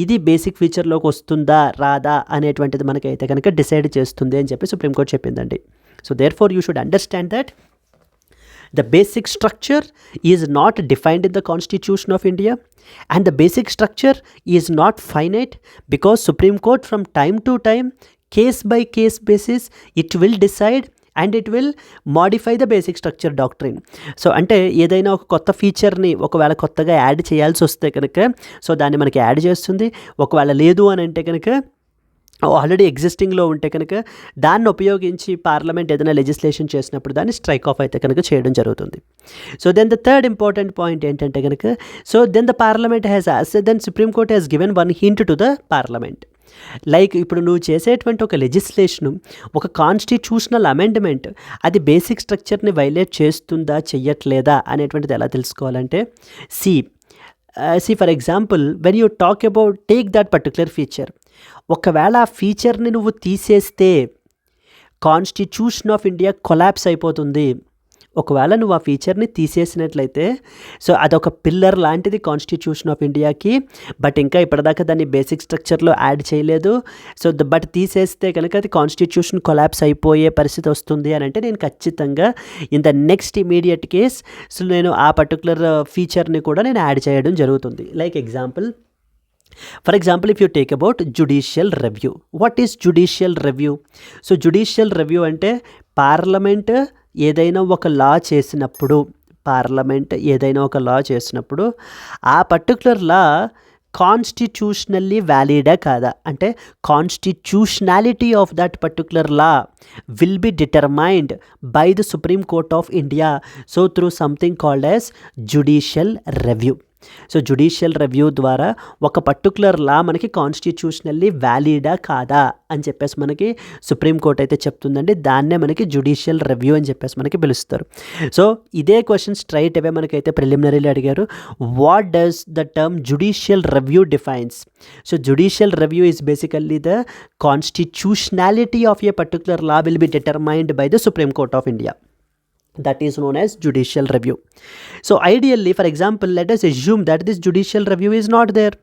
ఇది బేసిక్ ఫీచర్లోకి వస్తుందా రాదా అనేటువంటిది మనకైతే కనుక డిసైడ్ చేస్తుంది అని చెప్పి సుప్రీంకోర్టు చెప్పిందండి. So therefore you should understand that the basic structure is not defined in the Constitution of India, and the basic structure is not finite, because Supreme Court from time to time, case by case basis, it will decide and it will modify the basic structure doctrine. So అంటే ఏదైనా ఒక కొత్త ఫీచర్ని ఒకవేళ కొత్తగా add చేయాల్సి వస్తే కనుక సో దాన్ని మనకి యాడ్ చేస్తుంది. ఒకవేళ లేదు అని అంటే కనుక ఆల్రెడీ ఎగ్జిస్టింగ్లో ఉంటే కనుక దాన్ని ఉపయోగించి పార్లమెంట్ ఏదైనా లెజిస్లేషన్ చేసినప్పుడు దాన్ని స్ట్రైక్ ఆఫ్ అయితే కనుక చేయడం జరుగుతుంది. So then the third important point ఏంటంటే కనుక so then the parliament then supreme court has given one hint to the parliament. Like ఇప్పుడు నువ్వు చేసేటువంటి ఒక లెజిస్లేషను, ఒక కాన్స్టిట్యూషనల్ అమెండ్మెంట్ అది బేసిక్ స్ట్రక్చర్ని వైలేట్ చేస్తుందా చెయ్యట్లేదా అనేటువంటిది ఎలా తెలుసుకోవాలంటే see for example when you talk about take that particular feature, ఒకవేళ ఆ ఫీచర్ని నువ్వు తీసేస్తే కాన్స్టిట్యూషన్ ఆఫ్ ఇండియా కొలాప్స్ అయిపోతుంది. ఒకవేళ నువ్వు ఆ ఫీచర్ని తీసేసినట్లయితే సో అదొక పిల్లర్ లాంటిది కాన్స్టిట్యూషన్ ఆఫ్ ఇండియాకి, బట్ ఇంకా ఇప్పటిదాకా దాన్ని బేసిక్ స్ట్రక్చర్లో యాడ్ చేయలేదు. సో బట్ తీసేస్తే కనుక అది కాన్స్టిట్యూషన్ కొలాప్స్ అయిపోయే పరిస్థితి వస్తుంది అని అంటే నేను ఖచ్చితంగా in the next immediate case so నేను ఆ పర్టికులర్ ఫీచర్ని కూడా నేను యాడ్ చేయడం జరుగుతుంది. Like example, for example if you take about judicial review. What is judicial review? So judicial review అంటే పార్లమెంట్ ఏదైనా ఒక లా చేసినప్పుడు ఆ పర్టికులర్ లా కాన్స్టిట్యూషనల్లీ వ్యాలిడా కాదా అంటే constitutionality of that particular law will be determined by the supreme court of India so through something called as judicial review. So judicial review ద్వారా ఒక particular లా మనకి కాన్స్టిట్యూషనల్లీ వ్యాలిడా కాదా అని చెప్పేసి మనకి సుప్రీంకోర్టు అయితే చెప్తుందండి. దాన్నే మనకి జుడిషియల్ రివ్యూ అని చెప్పేసి మనకి పిలుస్తారు. సో ఇదే క్వశ్చన్ స్ట్రైట్ అవే మనకైతే ప్రిలిమినరీలో అడిగారు. What does the term judicial review defines? So judicial review is basically the constitutionality of A particular law will be determined by the supreme court of India. That is known as judicial review. So ideally, for example, let us assume that this judicial review is not there.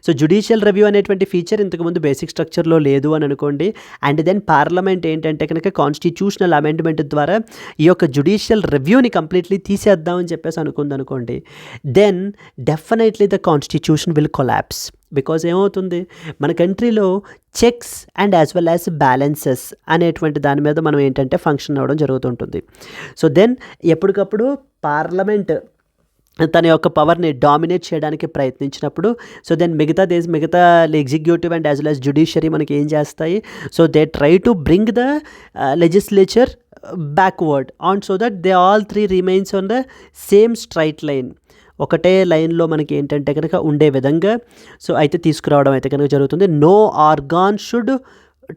So judicial review అనేటువంటి feature ఇంతకుముందు basic స్ట్రక్చర్లో లేదు అని అనుకోండి, and then parliament ఏంటంటే కనుక constitutional amendment ద్వారా ఈ యొక్క జుడిషియల్ రివ్యూని కంప్లీట్లీ తీసేద్దామని చెప్పేసి అనుకోండి, then definitely the constitution will collapse. Because ఏమవుతుంది, మన కంట్రీలో checks and as well as balances అనేటువంటి దాని మీద మనం ఏంటంటే ఫంక్షన్ అవ్వడం జరుగుతుంటుంది. సో దెన్ ఎప్పటికప్పుడు పార్లమెంట్ తన యొక్క పవర్ని డామినేట్ చేయడానికి ప్రయత్నించినప్పుడు సో దెన్ మిగతా executive and as well as judiciary మనకి ఏం చేస్తాయి, so they try to bring the legislature backward on so that they all three remains on the same straight line. ఒకటే లైన్లో మనకి ఏంటంటే కనుక ఉండే విధంగా సో అయితే తీసుకురావడం అయితే కనుక జరుగుతుంది. No organ should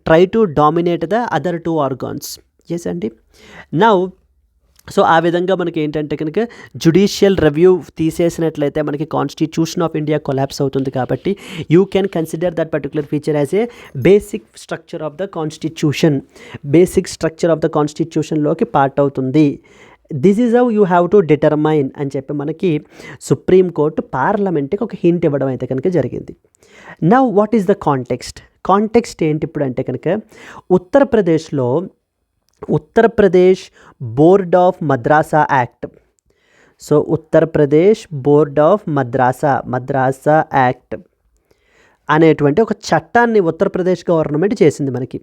try to dominate the other two organs. Yes అండి. నౌ సో ఆ విధంగా మనకి ఏంటంటే కనుక జుడిషియల్ రివ్యూ తీసేసినట్లయితే మనకి కాన్స్టిట్యూషన్ ఆఫ్ ఇండియా కొలాప్స్ అవుతుంది. కాబట్టి you can consider that particular feature as a basic structure of the కాన్స్టిట్యూషన్లోకి పార్ట్ అవుతుంది. This is how you have to determine అని చెప్పి మనకి సుప్రీంకోర్టు పార్లమెంట్కి ఒక హింట్ ఇవ్వడం అయితే కనుక జరిగింది. Now what is the context ఏంటి ఇప్పుడు అంటే కనుక Uttar Pradesh Board of Madrasa Act. So Uttar Pradesh Board of Madrasa Act అనేటువంటి ఒక చట్టాన్ని ఉత్తరప్రదేశ్ గవర్నమెంట్ చేసింది మనకి.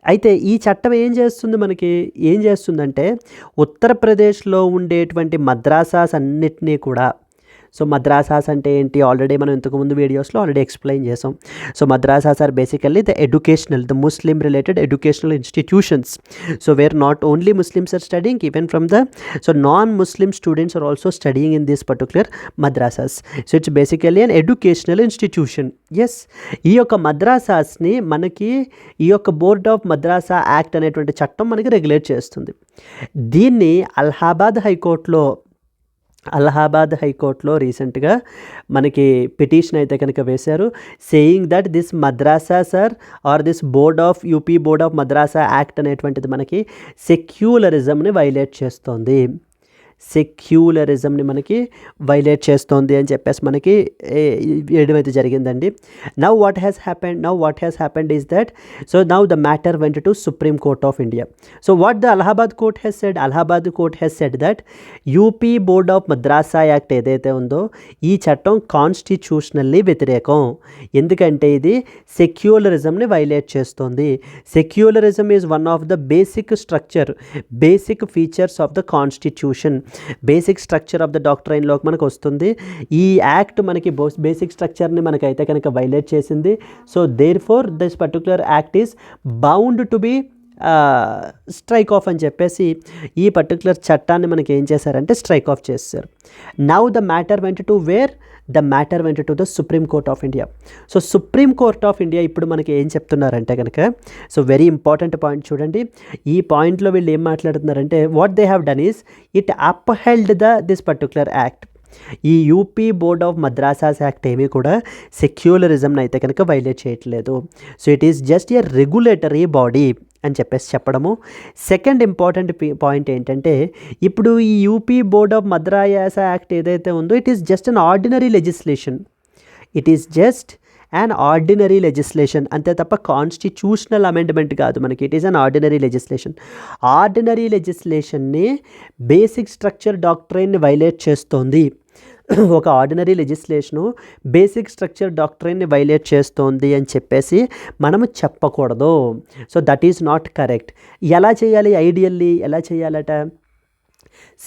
అయితే ఈ చట్టం ఏం చేస్తుందంటే ఉత్తరప్రదేశ్లో ఉండేటువంటి మద్రాసాస్ అన్నిటినీ కూడా సో మద్రాసాస్ అంటే ఏంటి, ఆల్రెడీ మనం ఇంతకుముందు వీడియోస్లో ఆల్రెడీ ఎక్స్ప్లెయిన్ చేసాం. So madrasas are basically the Muslim related educational institutions. So where not only Muslims are studying, even from so non-Muslim students are also studying in this particular madrasas. So it's basically an educational institution. Yes, ఈ యొక్క మద్రాసాస్ని మనకి ఈ యొక్క board of Madrasa Act అనేటువంటి చట్టం మనకి regulate చేస్తుంది. దీన్ని అలహాబాద్ హైకోర్టులో రీసెంట్గా మనకి పిటిషన్ అయితే కనుక వేశారు, saying that this madrasas are this UP board of Madrasa Act అనేటువంటిది మనకి సెక్యులరిజంని వైలేట్ చేస్తోంది అని చెప్పేసి మనకి వేయడం అయితే జరిగిందండి. Now what has happened is that, so now the matter went to Supreme court of India. So what the Allahabad court has said that UP board of Madrasa Act ఏదైతే ఉందో ఈ చట్టం కాన్స్టిట్యూషనల్లీ వ్యతిరేకం, ఎందుకంటే ఇది సెక్యులరిజంని వైలేట్ చేస్తుంది. Secularism is one of the basic features of the Constitution. Basic structure of the డాక్ట్రైన్లోకి మనకు వస్తుంది. ఈ యాక్ట్ మనకి బేసిక్ స్ట్రక్చర్ని మనకైతే కనుక వైలేట్ చేసింది. So therefore this particular act is bound to be strike off అని చెప్పేసి ఈ పర్టికులర్ చట్టాన్ని మనకి ఏం చేశారంటే స్ట్రైక్ ఆఫ్ చేశారు. Now the matter went to the supreme court of India. So supreme court of India ఇప్పుడు మనకి ఏం చెప్తున్నారంటే కనుక, సో వెరీ ఇంపార్టెంట్ పాయింట్ చూడండి. ఈ పాయింట్లో వీళ్ళు ఏం మాట్లాడుతున్నారంటే, what they have done is it upheld this particular Act. ఈ UP board of Madrasas Act ఏమీ కూడా సెక్యులరిజంని అయితే కనుక వైలేట్ చేయట్లేదు. So it is just a regulatory body అని చెప్పడము. సెకండ్ ఇంపార్టెంట్ పాయింట్ ఏంటంటే, ఇప్పుడు ఈ UP board of Madrasa Act ఏదైతే ఉందో it is just an ordinary legislation, అంతే తప్ప కాన్స్టిట్యూషనల్ అమెండ్మెంట్ కాదు మనకి. ఇట్ ఈస్ అన్ ఆర్డినరీ లెజిస్లేషన్ని బేసిక్ స్ట్రక్చర్ డాక్ట్రైన్ని వైలేట్ చేస్తోంది. ఒక ఆర్డినరీ లెజిస్లేషను బేసిక్ స్ట్రక్చర్ డాక్ట్రైన్ని వైలేట్ చేస్తోంది అని చెప్పేసి మనము చెప్పకూడదు. So that is not correct. ఎలా చేయాలి, ఐడియల్లీ ఎలా చేయాలట,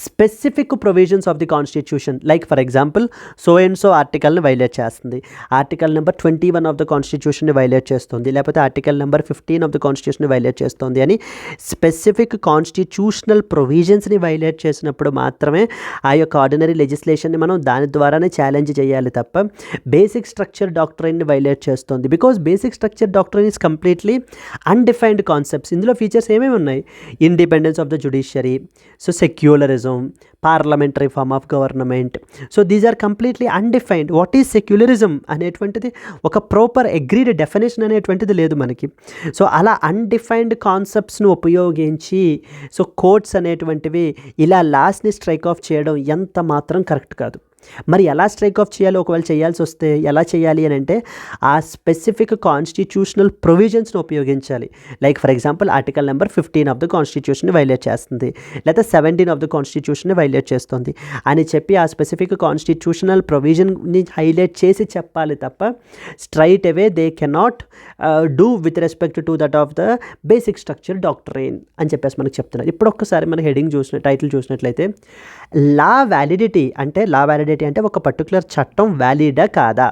specific provisions of the Constitution, like for example so and so ఆర్టికల్ని వైలేట్ చేస్తుంది, ఆర్టికల్ నెంబర్ 21 ఆఫ్ ద కాన్స్టిట్యూషన్ని వైలేట్ చేస్తుంది, లేకపోతే ఆర్టికల్ నెంబర్ 15 ఆఫ్ ద కాన్స్టిట్యూషన్ని వైలేట్ చేస్తుంది అని స్పెసిఫిక్ కాన్స్టిట్యూషనల్ ప్రొవిజన్స్ని వైలేట్ చేసినప్పుడు మాత్రమే ఆ యొక్క ఆర్డినరీ లెజిస్లేషన్ని మనం దాని ద్వారానే ఛాలెంజ్ చేయాలి తప్ప బేసిక్ స్ట్రక్చర్ డాక్ట్రైన్ని వైలేట్ చేస్తుంది. Because basic structure doctrine is completely undefined concepts. ఇందులో ఫీచర్స్ ఏమేమి ఉన్నాయి, independence of the judiciary, so secularism, parliamentary form of government. So these are completely undefined. What is secularism అనేటువంటిది ఒక proper agreed definition అనేటువంటిది లేదు మనకి. So అలా undefined కాన్సెప్ట్స్ను ఉపయోగించి సో కోర్ట్స్ అనేటువంటివి ఇలా లాస్ట్ని స్ట్రైక్ ఆఫ్ చేయడం ఎంత మాత్రం కరెక్ట్ కాదు. మరి ఎలా స్ట్రైక్ ఆఫ్ చేయాలి, ఒకవేళ చేయాల్సి వస్తే ఎలా చేయాలి అని అంటే ఆ స్పెసిఫిక్ కాన్స్టిట్యూషనల్ ప్రొవిజన్స్ని ఉపయోగించాలి. Like for example article number 15 of the కాన్స్టిట్యూషన్ని వైలేట్ చేస్తుంది, లేదా 17 ఆఫ్ ద కాన్స్టిట్యూషన్ని వైలేట్ చేస్తుంది అని చెప్పి ఆ స్పెసిఫిక్ కాన్స్టిట్యూషనల్ ప్రొవిజన్ని హైలైట్ చేసి చెప్పాలి తప్ప straight away they cannot do with respect to that of the basic structure doctrine అని చెప్పేసి మనకు చెప్తున్నారు. ఇప్పుడు ఒక్కసారి మన హెడింగ్ టైటిల్ చూసినట్లయితే లా వ్యాలిడిటీ అంటే ఒక పర్టికులర్ చట్టం వ్యాలిడా కాదా.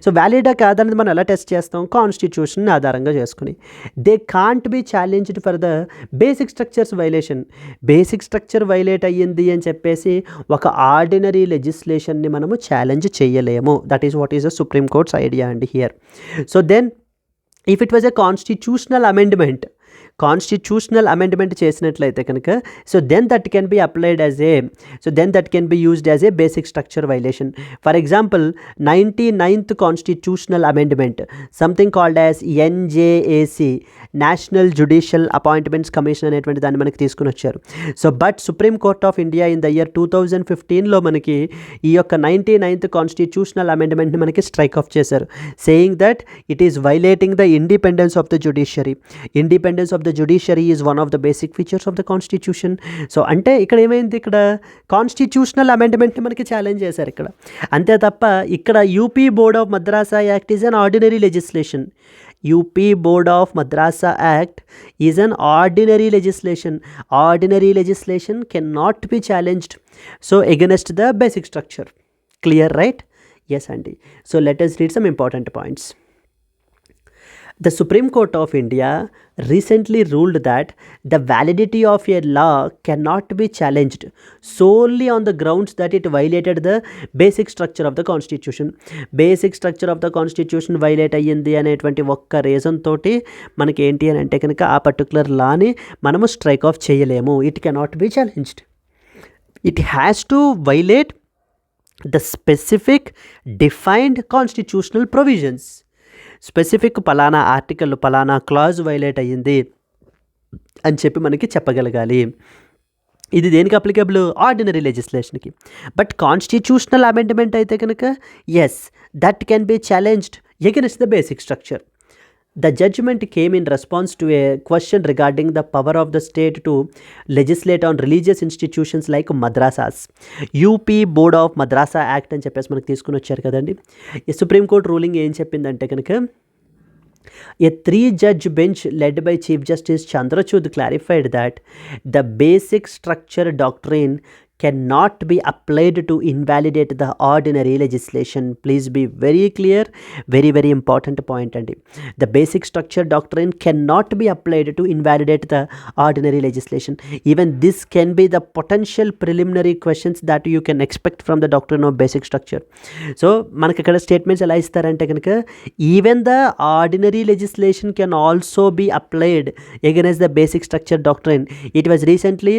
సో వ్యాలిడా కాదనేది మనం ఎలా టెస్ట్ చేస్తాం, కాన్స్టిట్యూషన్ ఆధారంగా చేసుకుని. They can't be challenged for the basic structures violation. Basic structure violate అయ్యింది అని చెప్పేసి ఒక ఆర్డినరీ లెజిస్లేషన్ని మనము ఛాలెంజ్ చేయలేము. That is what is the Supreme Court's idea అండి here. So then if it was a constitutional amendment చేసినట్లయితే కనుక so then that can be applied that can be used as a basic structure violation. For example 99th constitutional amendment, something called as NJAC, national judicial Appointments Commission అనేటువంటి దాన్ని మనకి తీసుకుని వచ్చారు. So but Supreme court of India in the year 2015లో మనకి ఈ యొక్క 99th constitutional అమెండ్మెంట్ని మనకి స్ట్రైక్ ఆఫ్ చేశారు, saying that it is violating the independence of the judiciary. Independence of the judiciary is one of the basic features of the constitution. So అంటే ఇక్కడ ఏమైంది, ఇక్కడ కాన్స్టిట్యూషనల్ అమెండ్మెంట్ని మనకి ఛాలెంజ్ చేశారు ఇక్కడ. అంతే తప్ప ఇక్కడ UP board of Madrasa Act is an ordinary legislation. UP Board of Madrasa Act is an ordinary legislation. Ordinary legislation cannot be challenged so against the basic structure. Clear, right? Yes అండి. So let us read some important points. The Supreme Court of India recently ruled that the validity of a law cannot be challenged solely on the grounds that it violated the basic structure of the Constitution. Basic structure of the Constitution violate అయ్యింది అనేటువంటి ఒక్క reason తోటి మనకి ఏంటి అని అంటే కనుక ఆ పర్టికులర్ లాని మనము స్ట్రైక్ ఆఫ్ చేయలేము. It cannot be challenged. It has to violate the specific defined constitutional provisions. Specific పలానా ఆర్టికల్ పలానా క్లాజ్ వైలేట్ అయ్యింది అని చెప్పి మనకి చెప్పగలగాలి. ఇది దేనికి అప్లికబుల్? ఆర్డినరీ లెజిస్లేషన్కి. బట్ కాన్స్టిట్యూషనల్ అమెండ్మెంట్ అయితే కనుక yes, that can be challenged against the basic structure. The judgment came in response to a question regarding the power of the state to legislate on religious institutions like madrasas. UP Board of Madrasa Act అని చెప్పేసి మనకు తీసుకుని వచ్చారు కదండి. ఈ supreme court ruling ఏం చెప్పిందంటే కనుక a 3-judge bench led by Chief Justice Chandrachud clarified that the basic structure doctrine cannot be applied to invalidate the ordinary legislation. Please be very clear, very very important point అండి. The basic structure doctrine cannot be applied to invalidate the ordinary legislation. Even this can be the potential preliminary questions that you can expect from the doctrine of basic structure. So మనకి ఇక్కడ statements ఎలా ఇస్తారంటే కనుక even the ordinary legislation can also be applied against the basic structure doctrine. It was recently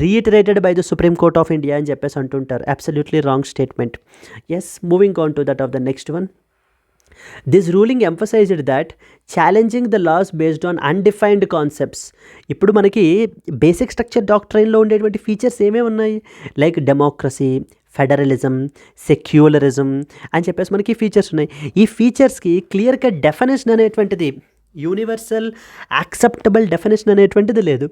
reiterated by the Supreme Court of India అని చెప్పేసి అంటుంటారు. Absolutely wrong statement. Yes, moving on to that of the next one. This ruling emphasized that challenging the laws based on undefined concepts. ఇప్పుడు మనకి basic structure డాక్ట్రైన్లో ఉండేటువంటి features ఏమేమి ఉన్నాయి? Like democracy, federalism, secularism అని చెప్పేసి మనకి ఫీచర్స్ ఉన్నాయి. ఈ ఫీచర్స్కి క్లియర్ కట్ డెఫినేషన్ అనేటువంటిది, యూనివర్సల్ యాక్సెప్టబుల్ డెఫినేషన్ అనేటువంటిది లేదు.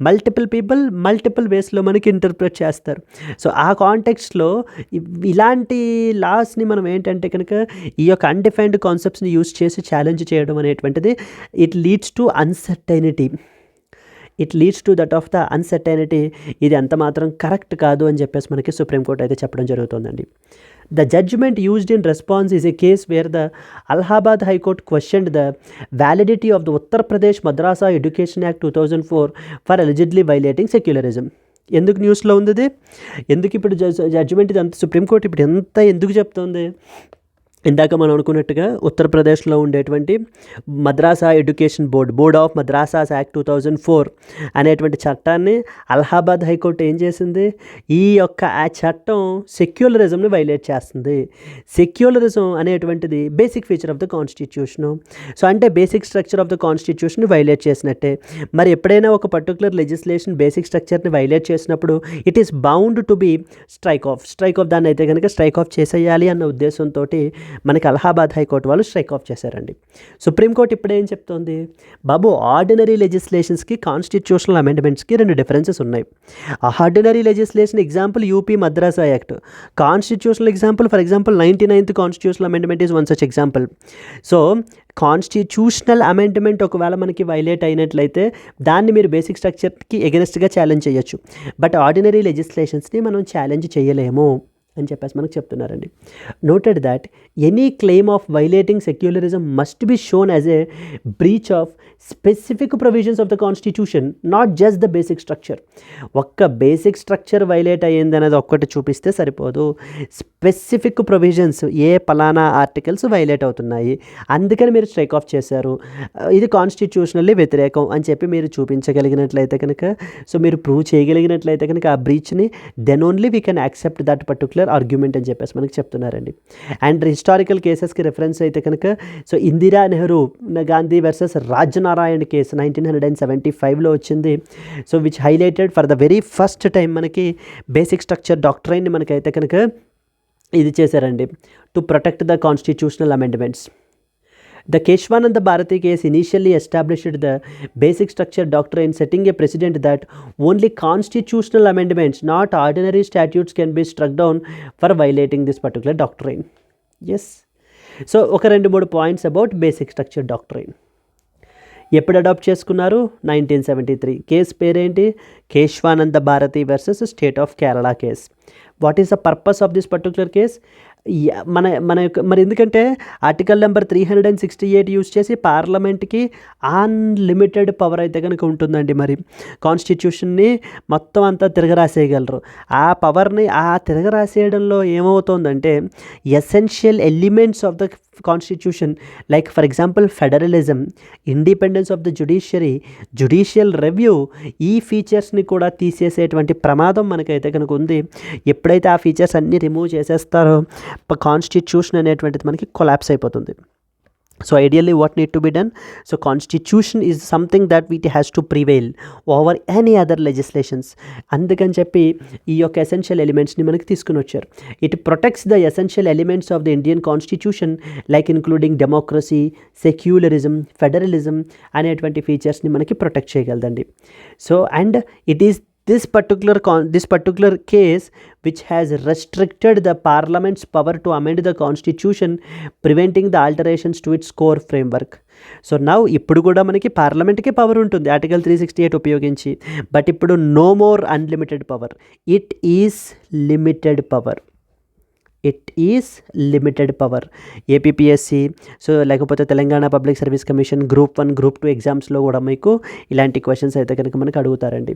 మల్టిపుల్ పీపుల్ మల్టిపుల్ వేస్లో మనకి ఇంటర్ప్రిట్ చేస్తారు. సో ఆ కాంటెక్స్ట్లో ఇలాంటి లాస్ని మనం ఏంటంటే కనుక ఈ యొక్క అన్డిఫైన్డ్ కాన్సెప్ట్స్ని యూజ్ చేసి ఛాలెంజ్ చేయడం అనేటువంటిది it leads to uncertainty. It leads to that of the uncertainty. ఇది ఎంత మాత్రం కరెక్ట్ కాదు అని చెప్పేసి మనకి సుప్రీంకోర్టు అయితే చెప్పడం జరుగుతుందండి. The judgment used in response is a case where the Allahabad High Court questioned the validity of the Uttar Pradesh Madrasa Education Act 2004 for allegedly violating secularism. ఎందుకు న్యూస్లో ఉంది ఇది? ఎందుకు ఇప్పుడు జడ్జిమెంట్ ఇది అంత సుప్రీంకోర్టు ఇప్పుడు ఎందుకు చెప్తుంది? ఇందాక మనం అనుకున్నట్టుగా ఉత్తరప్రదేశ్లో ఉండేటువంటి మద్రాసా education board of Madrasas act 2004 అనేటువంటి చట్టాన్ని అలహాబాద్ హైకోర్టు ఏం చేసింది? ఈ యొక్క ఆ చట్టం సెక్యులరిజంని వైలేట్ చేస్తుంది. సెక్యులరిజం అనేటువంటిది basic feature of the constitution. So అంటే బేసిక్ స్ట్రక్చర్ ఆఫ్ ద కాన్స్టిట్యూషన్ని వైలేట్ చేసినట్టే. మరి ఎప్పుడైనా ఒక పర్టికులర్ లెజిస్లేషన్ బేసిక్ స్ట్రక్చర్ని వైలేట్ చేసినప్పుడు it is bound to be strike off దాన్ని అయితే కనుక స్ట్రైక్ ఆఫ్ చేసేయాలి అన్న ఉద్దేశంతో మనకి అలహాబాద్ హైకోర్టు వాళ్ళు స్ట్రైక్ ఆఫ్ చేశారండి. సుప్రీంకోర్టు ఇప్పుడు ఏం చెప్తోంది? బాబు, ఆర్డినరీ లెజిస్లేషన్స్కి కాన్స్టిట్యూషనల్ అమెండ్మెంట్స్కి 2 డిఫరెన్సెస్ ఉన్నాయి. Ordinary legislation example UP Madrasa Act. Constitutional example, for example 99th constitutional amendment is one such example. So constitutional amendment ఒకవేళ మనకి వైలేట్ అయినట్లయితే దాన్ని మీరు బేసిక్ స్ట్రక్చర్కి ఎగెనెస్ట్గా ఛాలెంజ్ చేయొచ్చు. బట్ ఆర్డినరీ లెజిస్లేషన్స్ని మనం ఛాలెంజ్ చేయలేము అని చెప్పేసి మనకు చెప్తున్నారండి. Noted that any claim of violating secularism must be shown as a breach of specific provisions of the constitution, not just the basic structure. ఒక్క బేసిక్ స్ట్రక్చర్ వైలేట్ అయ్యింది అనేది ఒక్కటి చూపిస్తే సరిపోదు. స్పెసిఫిక్ ప్రొవిజన్స్, ఏ పలానా ఆర్టికల్స్ వైలేట్ అవుతున్నాయి, అందుకని మీరు స్ట్రైక్ ఆఫ్ చేశారు, ఇది కాన్స్టిట్యూషనల్లీ వ్యతిరేకం అని చెప్పి మీరు చూపించగలిగినట్లయితే కనుక, సో మీరు ప్రూవ్ చేయగలిగినట్లయితే కనుక ఆ బ్రీచ్ని, then only we can accept that particular argument అని చెప్పేసి మనకి చెప్తున్నారండి. అండ్ హిస్టారికల్ కేసెస్కి రెఫరెన్స్ అయితే కనుక, so Indira Nehru Gandhi versus Raj Narain case 1975లో వచ్చింది. So which highlighted for the very first time మనకి బేసిక్ స్ట్రక్చర్ డాక్ట్రైన్ని మనకైతే కనుక ఇది చేశారండి, to protect the constitutional amendments. The Keshwananda Bharati case initially established the basic structure doctrine, setting a precedent that only constitutional amendments, not ordinary statutes, can be struck down for violating this particular doctrine. Yes. So, ఒక 2-3 points about basic structure doctrine. ఎప్పుడు adopt చేసుకున్నారు? 1973. Case పేరేంటి? Kesavananda Bharati versus state of Kerala case. What is the purpose of this particular case? మరి ఎందుకంటే article number 368 use చేసి పార్లమెంట్కి unlimited power అయితే కనుక ఉంటుందండి. మరి కాన్స్టిట్యూషన్ని మొత్తం అంతా తిరగరాసేయగలరు. ఆ పవర్ని తిరగరాసేయడంలో ఏమవుతుందంటే essential elements of the constitution like for example federalism, independence of the judiciary, judicial review, ఈ ఫీచర్స్ని కూడా తీసేసేటువంటి ప్రమాదం మనకైతే కనుక ఉంది. ఎప్పుడైతే ఆ ఫీచర్స్ అన్నీ రిమూవ్ చేసేస్తారో కాన్స్టిట్యూషన్ అనేటువంటిది మనకి కొలాప్స్ అయిపోతుంది. So ideally what need to be done? So constitution is something that it has to prevail over any other legislations. అందుకని చెప్పి ఈ యొక్క ఎసెన్షియల్ ఎలిమెంట్స్ని మనకి తీసుకుని వచ్చారు. It protects the essential elements of the Indian constitution like including democracy, secularism, federalism అనేటువంటి ఫీచర్స్ని మనకి ప్రొటెక్ట్ చేయగలదండి. So and it is this particular case which has restricted the parliament's power to amend the constitution, preventing the alterations to its core framework. So now ఇప్పుడు కూడా మనకి పార్లమెంట్కి power ఉంటుంది article 368 ఉపయోగించి, బట్ ఇప్పుడు no more unlimited power, it is limited power. APPSC, so లేకపోతే Telangana Public Service Commission, group 1, group 2 ఎగ్జామ్స్లో కూడా మీకు ఇలాంటి క్వశ్చన్స్ అయితే కనుక మనకు అడుగుతారండి.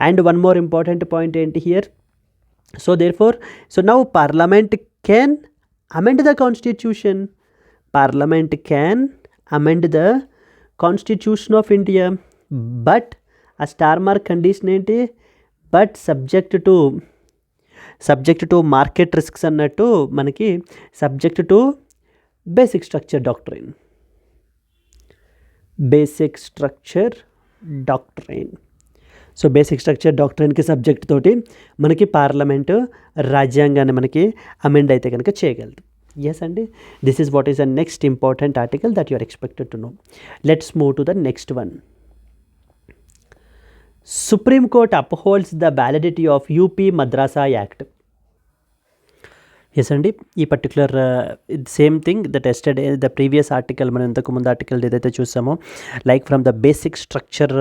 And one more important point ఏంటి here? So therefore now Parliament can amend the constitution. Parliament can amend the constitution of India, but ఆ స్టార్ మార్క్ కండిషన్ ఏంటి? But subject to market risks అన్నట్టు మనకి subject to basic structure doctrine. So basic structure డాక్ట్రైన్కి subject తోటి మనకి parliament రాజ్యాంగాన్ని మనకి amend అయితే కనుక చేయగలదు. ఎస్ అండి, this is what is the next important article that you are expected to know. Let's move to the next one. Supreme Court upholds the validity of UP Madrasa Act. Yes అండి, ఈ particular same thing that yesterday the previous article మనం ఇంతకు ముందు ఆర్టికల్ ఏదైతే చూసామో like from the basic structure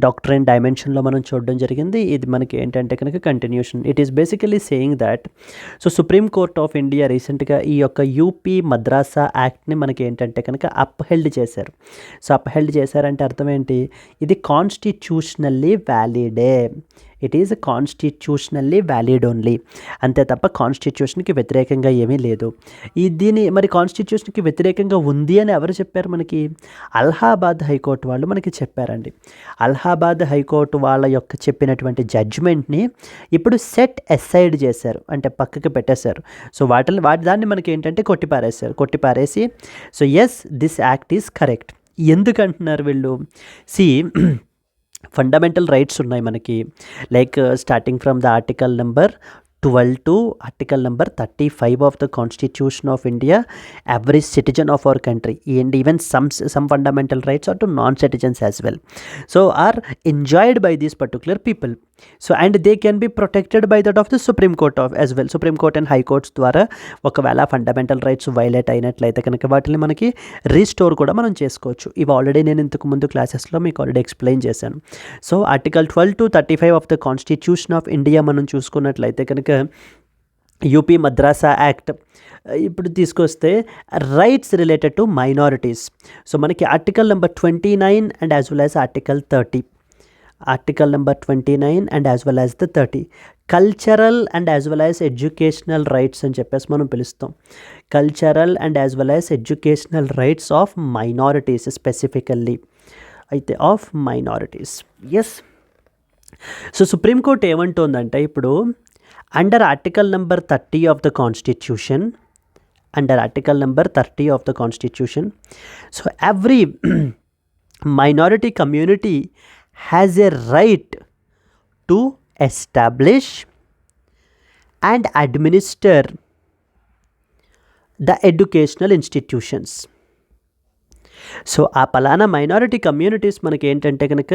doctrine డైమెన్షన్లో మనం చూడడం జరిగింది. ఇది మనకి ఏంటంటే కనుక continuation. It is basically saying that supreme court of India రీసెంట్గా ఈ యొక్క యూపీ మద్రాసా యాక్ట్ని మనకి ఏంటంటే కనుక అప్హెల్డ్ చేశారు. సో అప్హెల్డ్ చేశారంటే అర్థం ఏంటి? ఇది కాన్స్టిట్యూషనల్లీ వ్యాలిడే. It is constitutionally valid only, అంతే తప్ప కాన్స్టిట్యూషన్కి వ్యతిరేకంగా ఏమీ లేదు. దీని మరి కాన్స్టిట్యూషన్కి వ్యతిరేకంగా ఉంది అని ఎవరు చెప్పారు మనకి? అలహాబాద్ హైకోర్టు వాళ్ళు మనకి చెప్పారండి. అలహాబాద్ హైకోర్టు వాళ్ళ యొక్క చెప్పినటువంటి జడ్జ్మెంట్ని ఇప్పుడు సెట్ అసైడ్ చేశారు, అంటే పక్కకి పెట్టేశారు. సో వాటి దాన్ని మనకి ఏంటంటే కొట్టిపారేసి so yes this act is correct. ఎందుకంటున్నారు వీళ్ళు? ఫండమెంటల్ రైట్స్ ఉన్నాయి మనకి, like starting from the article number 12 to article number 35 of the Constitution of India. Every citizen of our country, and even some fundamental rights are to non-citizens as well, so are enjoyed by these particular people. So and they can be protected by that of the Supreme Court of as well. Supreme Court and High Courts ద్వారా ఒకవేళ fundamental rights violate అయినట్లయితే కనుక వాటిని మనకి restore కూడా మనం చేసుకోవచ్చు. ఇవి ఆల్రెడీ నేను ఇంతకు ముందు క్లాసెస్లో మీకు ఆల్రెడీ ఎక్స్ప్లెయిన్ చేశాను. So article 12 to 35 of the constitution of India మనం చూసుకున్నట్లయితే కనుక యూపీ మద్రాసా యాక్ట్ ఇప్పుడు తీసుకొస్తే rights related to minorities. So మనకి article number 29 and as well as article 30, article number 29 and as well as the 30 cultural and as well as educational rights అని చెప్పేసి మనం పిలుస్తాం. Cultural and as well as educational rights of minorities, specifically అయితే of minorities. Yes, so supreme court ఏమంటుందంటే ఇప్పుడు under article number 30 of the constitution, so every minority community has a right to establish and administer the educational institutions. So ఆ పలానా minority communities మనకి ఏంటంటే కనుక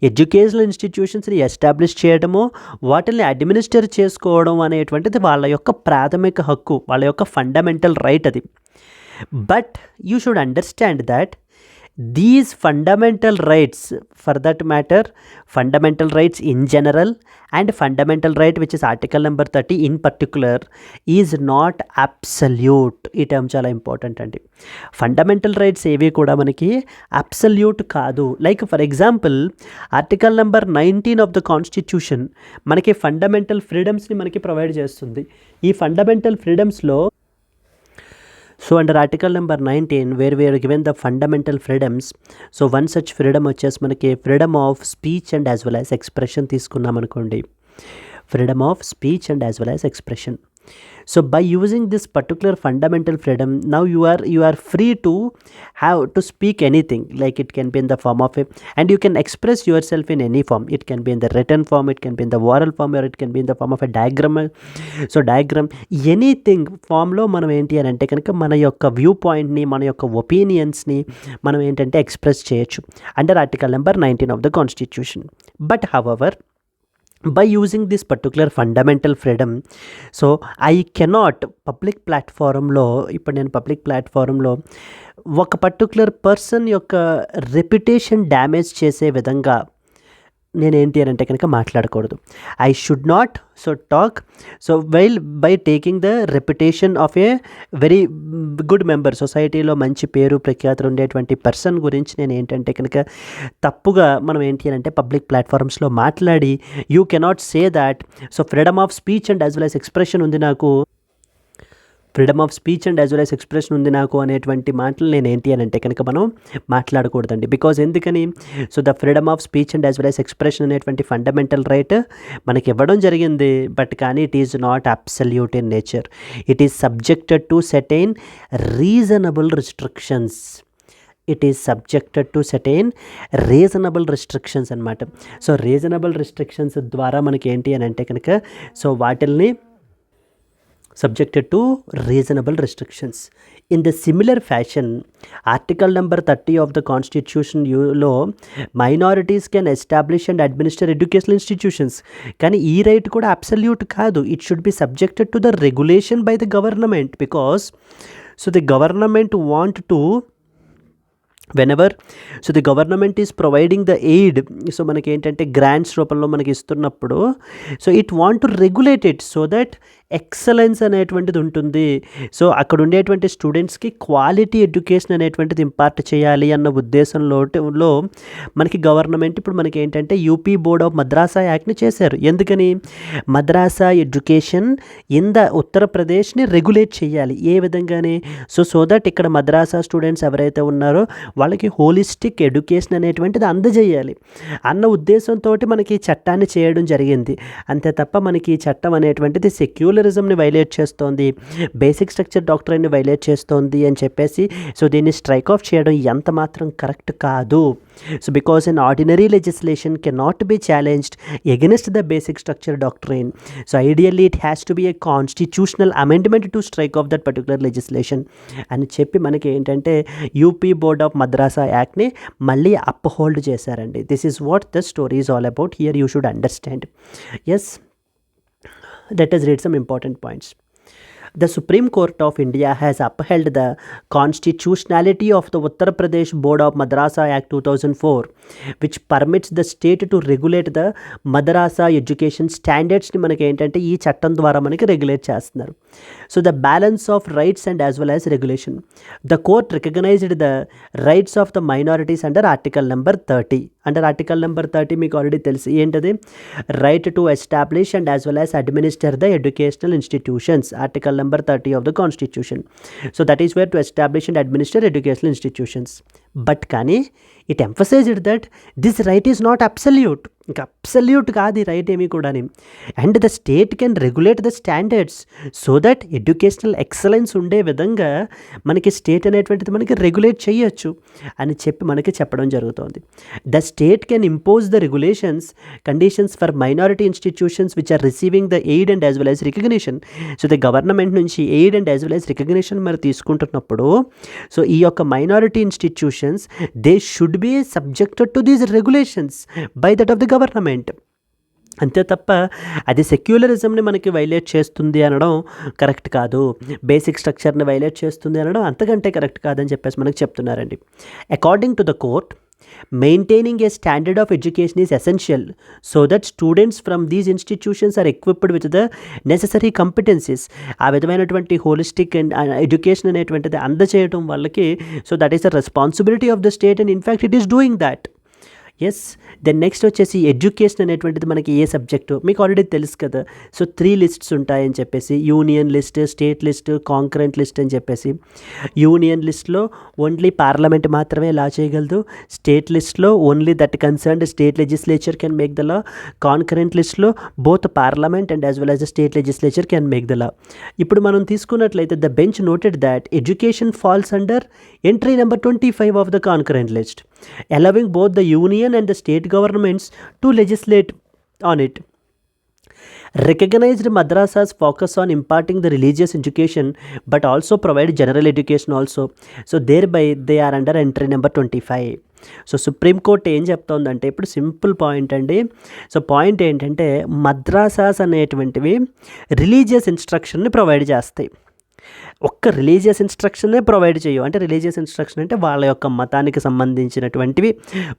educational ఇన్స్టిట్యూషన్స్ని establish చేయడము, వాటిని అడ్మినిస్టర్ చేసుకోవడం అనేటువంటిది వాళ్ళ యొక్క ప్రాథమిక హక్కు, వాళ్ళ యొక్క ఫండమెంటల్ రైట్ అది. But you should understand that these fundamental rights, for that matter fundamental rights in general and fundamental right which is article number 30 in particular is not absolute. ఈ టర్మ్ చాలా ఇంపార్టెంట్ అండి. Fundamental rights ఏవి కూడా మనకి absolute కాదు. Like for example article number 19 of the constitution మనకి fundamental ఫ్రీడమ్స్ని మనకి ప్రొవైడ్ చేస్తుంది. ఈ ఫండమెంటల్ ఫ్రీడమ్స్లో so under article number 19 where we are given the fundamental freedoms. So one such freedom వచ్చేసి మనకి freedom of speech and as well as expression తీసుకున్నాం అనుకోండి. Freedom of speech and as well as expression. So by using this particular fundamental freedom, now you are free to have to speak anything, like it can be in the form of a, and you can express yourself in any form. It can be in the written form, it can be in the oral form, or it can be in the form of a diagram. So diagram, anything form లో మనం ఏంటి అని అంటే కనుక మన యొక్క view పాయింట్ని, మన యొక్క ఒపీనియన్స్ని మనం ఏంటంటే ఎక్స్ప్రెస్ చేయొచ్చు under article number 19 of the constitution. But however by using this particular fundamental freedom, so I cannot public ప్లాట్ఫారంలో, ఇప్పుడు నేను పబ్లిక్ ప్లాట్ఫారంలో ఒక పర్టికులర్ పర్సన్ యొక్క రెప్యుటేషన్ డ్యామేజ్ చేసే విధంగా నేనేంటి అని అంటే కనుక మాట్లాడకూడదు. I should not so talk so while by taking the reputation of a very good member, సొసైటీలో మంచి పేరు ప్రఖ్యాతులు ఉండేటువంటి పర్సన్ గురించి నేను ఏంటంటే కనుక తప్పుగా మనం ఏంటి అని అంటే పబ్లిక్ ప్లాట్ఫామ్స్లో మాట్లాడి you cannot say that so freedom of speech and as well as expression ఉంది నాకు, freedom of speech and as well as expression ఉంది నాకు అనేటువంటి మాటలు నేను ఏంటి అని అంటే కనుక మనం మాట్లాడకూడదండి. బికాజ్ ఎందుకని, so the freedom of speech and as well as expression అనేటువంటి ఫండమెంటల్ రైట్ మనకి ఇవ్వడం జరిగింది. బట్ కానీ it is not absolute in nature. It is subjected to సెటైన్ reasonable restrictions. It is subjected to సెటైన్ reasonable restrictions అనమాట. So reasonable restrictions ద్వారా మనకి ఏంటి అని అంటే కనుక సో వాటిల్ని subjected to reasonable restrictions. In the similar fashion, article number 30 of the constitution law, minorities can establish and administer educational institutions. కానీ ఈ రైట్ కూడా అబ్సల్యూట్ కాదు. It should be subjected to the regulation by the government, because so the government want to whenever so the government is providing the aid, so మనకి ఏంటంటే grants రూపంలో మనకి ఇస్తున్నప్పుడు so it want to regulate it so that excellence అనేటువంటిది ఉంటుంది. So అక్కడ ఉండేటువంటి స్టూడెంట్స్కి క్వాలిటీ ఎడ్యుకేషన్ అనేటువంటిది ఇంపార్ట్ చేయాలి అన్న ఉద్దేశంలో మనకి గవర్నమెంట్ ఇప్పుడు మనకి ఏంటంటే యూపీ బోర్డ్ ఆఫ్ మద్రాసా యాక్ట్ని చేశారు. ఎందుకని, మద్రాసా ఎడ్యుకేషన్ ఇన్ ద ఉత్తరప్రదేశ్ని రెగ్యులేట్ చేయాలి. ఏ విధంగానే సో దట్ ఇక్కడ మద్రాసా స్టూడెంట్స్ ఎవరైతే ఉన్నారో వాళ్ళకి హోలిస్టిక్ ఎడ్యుకేషన్ అనేటువంటిది అందజేయాలి అన్న ఉద్దేశంతో మనకి చట్టాన్ని చేయడం జరిగింది. అంతే తప్ప మనకి ఈ చట్టం అనేటువంటిది సెక్యులరిజంని వైలేట్ చేస్తోంది, బేసిక్ స్ట్రక్చర్ డాక్ట్రైన్ని వైలేట్ చేస్తోంది అని చెప్పేసి సో దీన్ని స్ట్రైక్ ఆఫ్ చేయడం ఎంత మాత్రం కరెక్ట్ కాదు. So because an ordinary legislation cannot be challenged against the basic structure doctrine. So ideally it has to be a constitutional amendment to strike off that particular legislation అని చెప్పి మనకి ఏంటంటే UP board of madrasa యాక్ట్ని మళ్ళీ uphold చేశారండి. This is what the story is all about. Here you should understand. Yes, let us read some important points. The Supreme Court of India has upheld the constitutionality of the Uttar Pradesh Board of Madrasa Act 2004, which permits the state to regulate the madrasa education standards ni manaki entante ee chattam dwara manaki regulate chestunaru. So the balance of rights and as well as regulation, the court recognized the rights of the minorities under article number 30. Under article number 30 మీకు ఆల్రెడీ తెలుసు ఏంటది, right to establish and as well as administer the educational institutions, article number 30 of the constitution. So that is where to establish and administer educational institutions. But కానీ it emphasized that this right is not absolute. ఇంకా absolute కాదు ఈ right ఏమీ కూడాని. And the state can regulate the standards so that educational excellence ఉండే విధంగా మనకి state అనేటువంటిది మనకి రెగ్యులేట్ చేయొచ్చు అని చెప్పి మనకి చెప్పడం జరుగుతోంది. The state can impose the regulations conditions for minority institutions which are receiving the aid and as well as recognition. So the government నుంచి aid and as well as recognition మరి తీసుకుంటున్నప్పుడు సో ఈ యొక్క minority institutions they should be subjected to these regulations by that of the government. అంతే తప్ప అది సెక్యులరిజంని మనకి violate చేస్తుంది అనడం కరెక్ట్ కాదు, బేసిక్ స్ట్రక్చర్ని వైలేట్ చేస్తుంది అనడం అంతకంటే కరెక్ట్ కాదని చెప్పేసి మనకు చెప్తున్నారండి. According to the court, maintaining a standard of education is essential so that students from these institutions are equipped with the necessary competencies. ఆ విధమైనటువంటి హోలిస్టిక్ అండ్ ఎడ్యుకేషన్ అనేటువంటిది అందజేయడం వాళ్ళకి, so that is the responsibility of the state and in fact it is doing that. Yes. Then next వచ్చేసి education అనేటువంటిది మనకి ఏ subject మీకు ఆల్రెడీ తెలుసు కదా. సో 3 లిస్ట్స్ ఉంటాయని చెప్పేసి, union list, state list, concurrent list అని చెప్పేసి. యూనియన్ లిస్ట్లో ఓన్లీ పార్లమెంట్ మాత్రమే లా చేయగలదు. స్టేట్ లిస్ట్లో only that concerned state legislature can make the law. Concurrent లిస్ట్లో both Parliament and as well as the state legislature can make the law. ఇప్పుడు మనం తీసుకున్నట్లయితే the bench noted that education falls under entry number 25 of the concurrent list, allowing both the union and the state governments to legislate on it. Recognized madrasas focus on imparting the religious education but also provide general education also. So thereby they are under entry number 25. So supreme court ఏం చెప్తోందంటే, ఇప్పుడు simple point అండి. So point ఏంటంటే, మద్రాసాస్ అనేటువంటివి religious ఇన్స్ట్రక్షన్ని provide చేస్తాయి. ఒక్క religious ఇన్స్ట్రక్షనే provide చేయవు. అంటే religious instruction అంటే వాళ్ళ యొక్క మతానికి సంబంధించినటువంటివి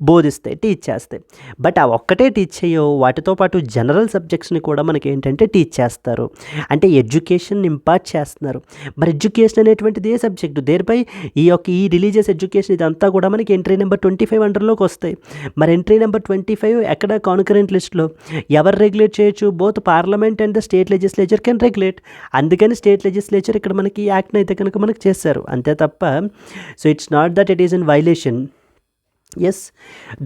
బోధిస్తాయి, టీచ్ చేస్తాయి. బట్ ఆ ఒక్కటే టీచ్ చేయవు, వాటితో పాటు జనరల్ సబ్జెక్ట్స్ని కూడా మనకి ఏంటంటే టీచ్ చేస్తారు. అంటే ఎడ్యుకేషన్ ఇంపార్ట్ చేస్తున్నారు. మరి ఎడ్యుకేషన్ అనేటువంటిది ఏ సబ్జెక్టు, దేనిపై ఈ రిలీజియస్ ఎడ్యుకేషన్ ఇదంతా కూడా మనకి ఎంట్రీ నెంబర్ 25 అండర్లోకి వస్తాయి. మరి ఎంట్రీ నెంబర్ 25 ఎక్కడ కాన్కరెంట్ లిస్ట్లో ఎవరు రెగ్యులేట్ చేయొచ్చు? Both Parliament and the state legislature can regulate. అందుకని స్టేట్ లెజిస్లేచర్ ఇక్కడ మనకి ఈ యాక్ట్ని అయితే కనుక మనకు చేశారు, అంతే తప్ప so it's not that it is in violation. Yes,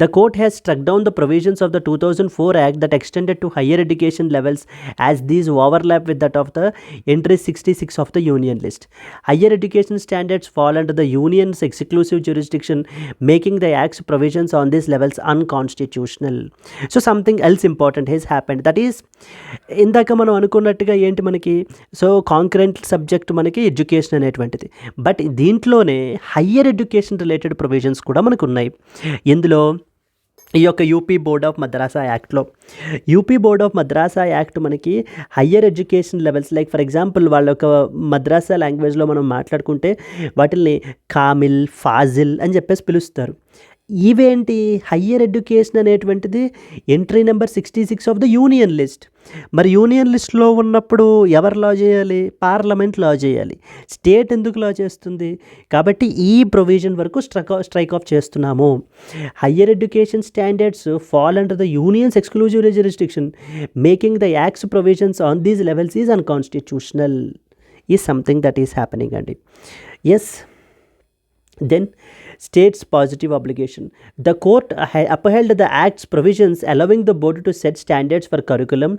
the court has struck down the provisions of the 2004 Act that extended to higher education levels as these overlap with that of the entry 66 of the Union list. Higher education standards fall under the Union's exclusive jurisdiction, making the Act's provisions on these levels unconstitutional. So something else important has happened. That is, ఇందాక మనం అనుకున్నట్టుగా ఏంటి మనకి, so concurrent subject మనకి education అనేటువంటిది, but దీంట్లోనే higher education related provisions కూడా మనకు ఉన్నాయి. ఇందులో ఈ యొక్క యూపీ బోర్డ్ ఆఫ్ మద్రాసా యాక్ట్లో, UP board of Madrasa act మనకి higher education levels, like for example వాళ్ళ యొక్క మద్రాసా లాంగ్వేజ్లో మనం మాట్లాడుకుంటే వాటిని కామిల్, ఫాజిల్ అని చెప్పేసి పిలుస్తారు. ఇవేంటి, హయ్యర్ ఎడ్యుకేషన్ అనేటువంటిది entry number 66 of the union list. మరి యూనియన్ లిస్ట్లో ఉన్నప్పుడు ఎవరు లా చేయాలి? పార్లమెంట్ లా చేయాలి. స్టేట్ ఎందుకు లా చేస్తుంది? కాబట్టి ఈ ప్రొవిజన్ వరకు స్ట్రైక్ ఆఫ్ చేస్తున్నాము. Higher education standards fall under the unions exclusive jurisdiction, making the acts provisions on these levels is unconstitutional is something that is happening అండి. Yes. Then state's positive obligation. The court upheld the Act's provisions allowing the board to set standards for curriculum,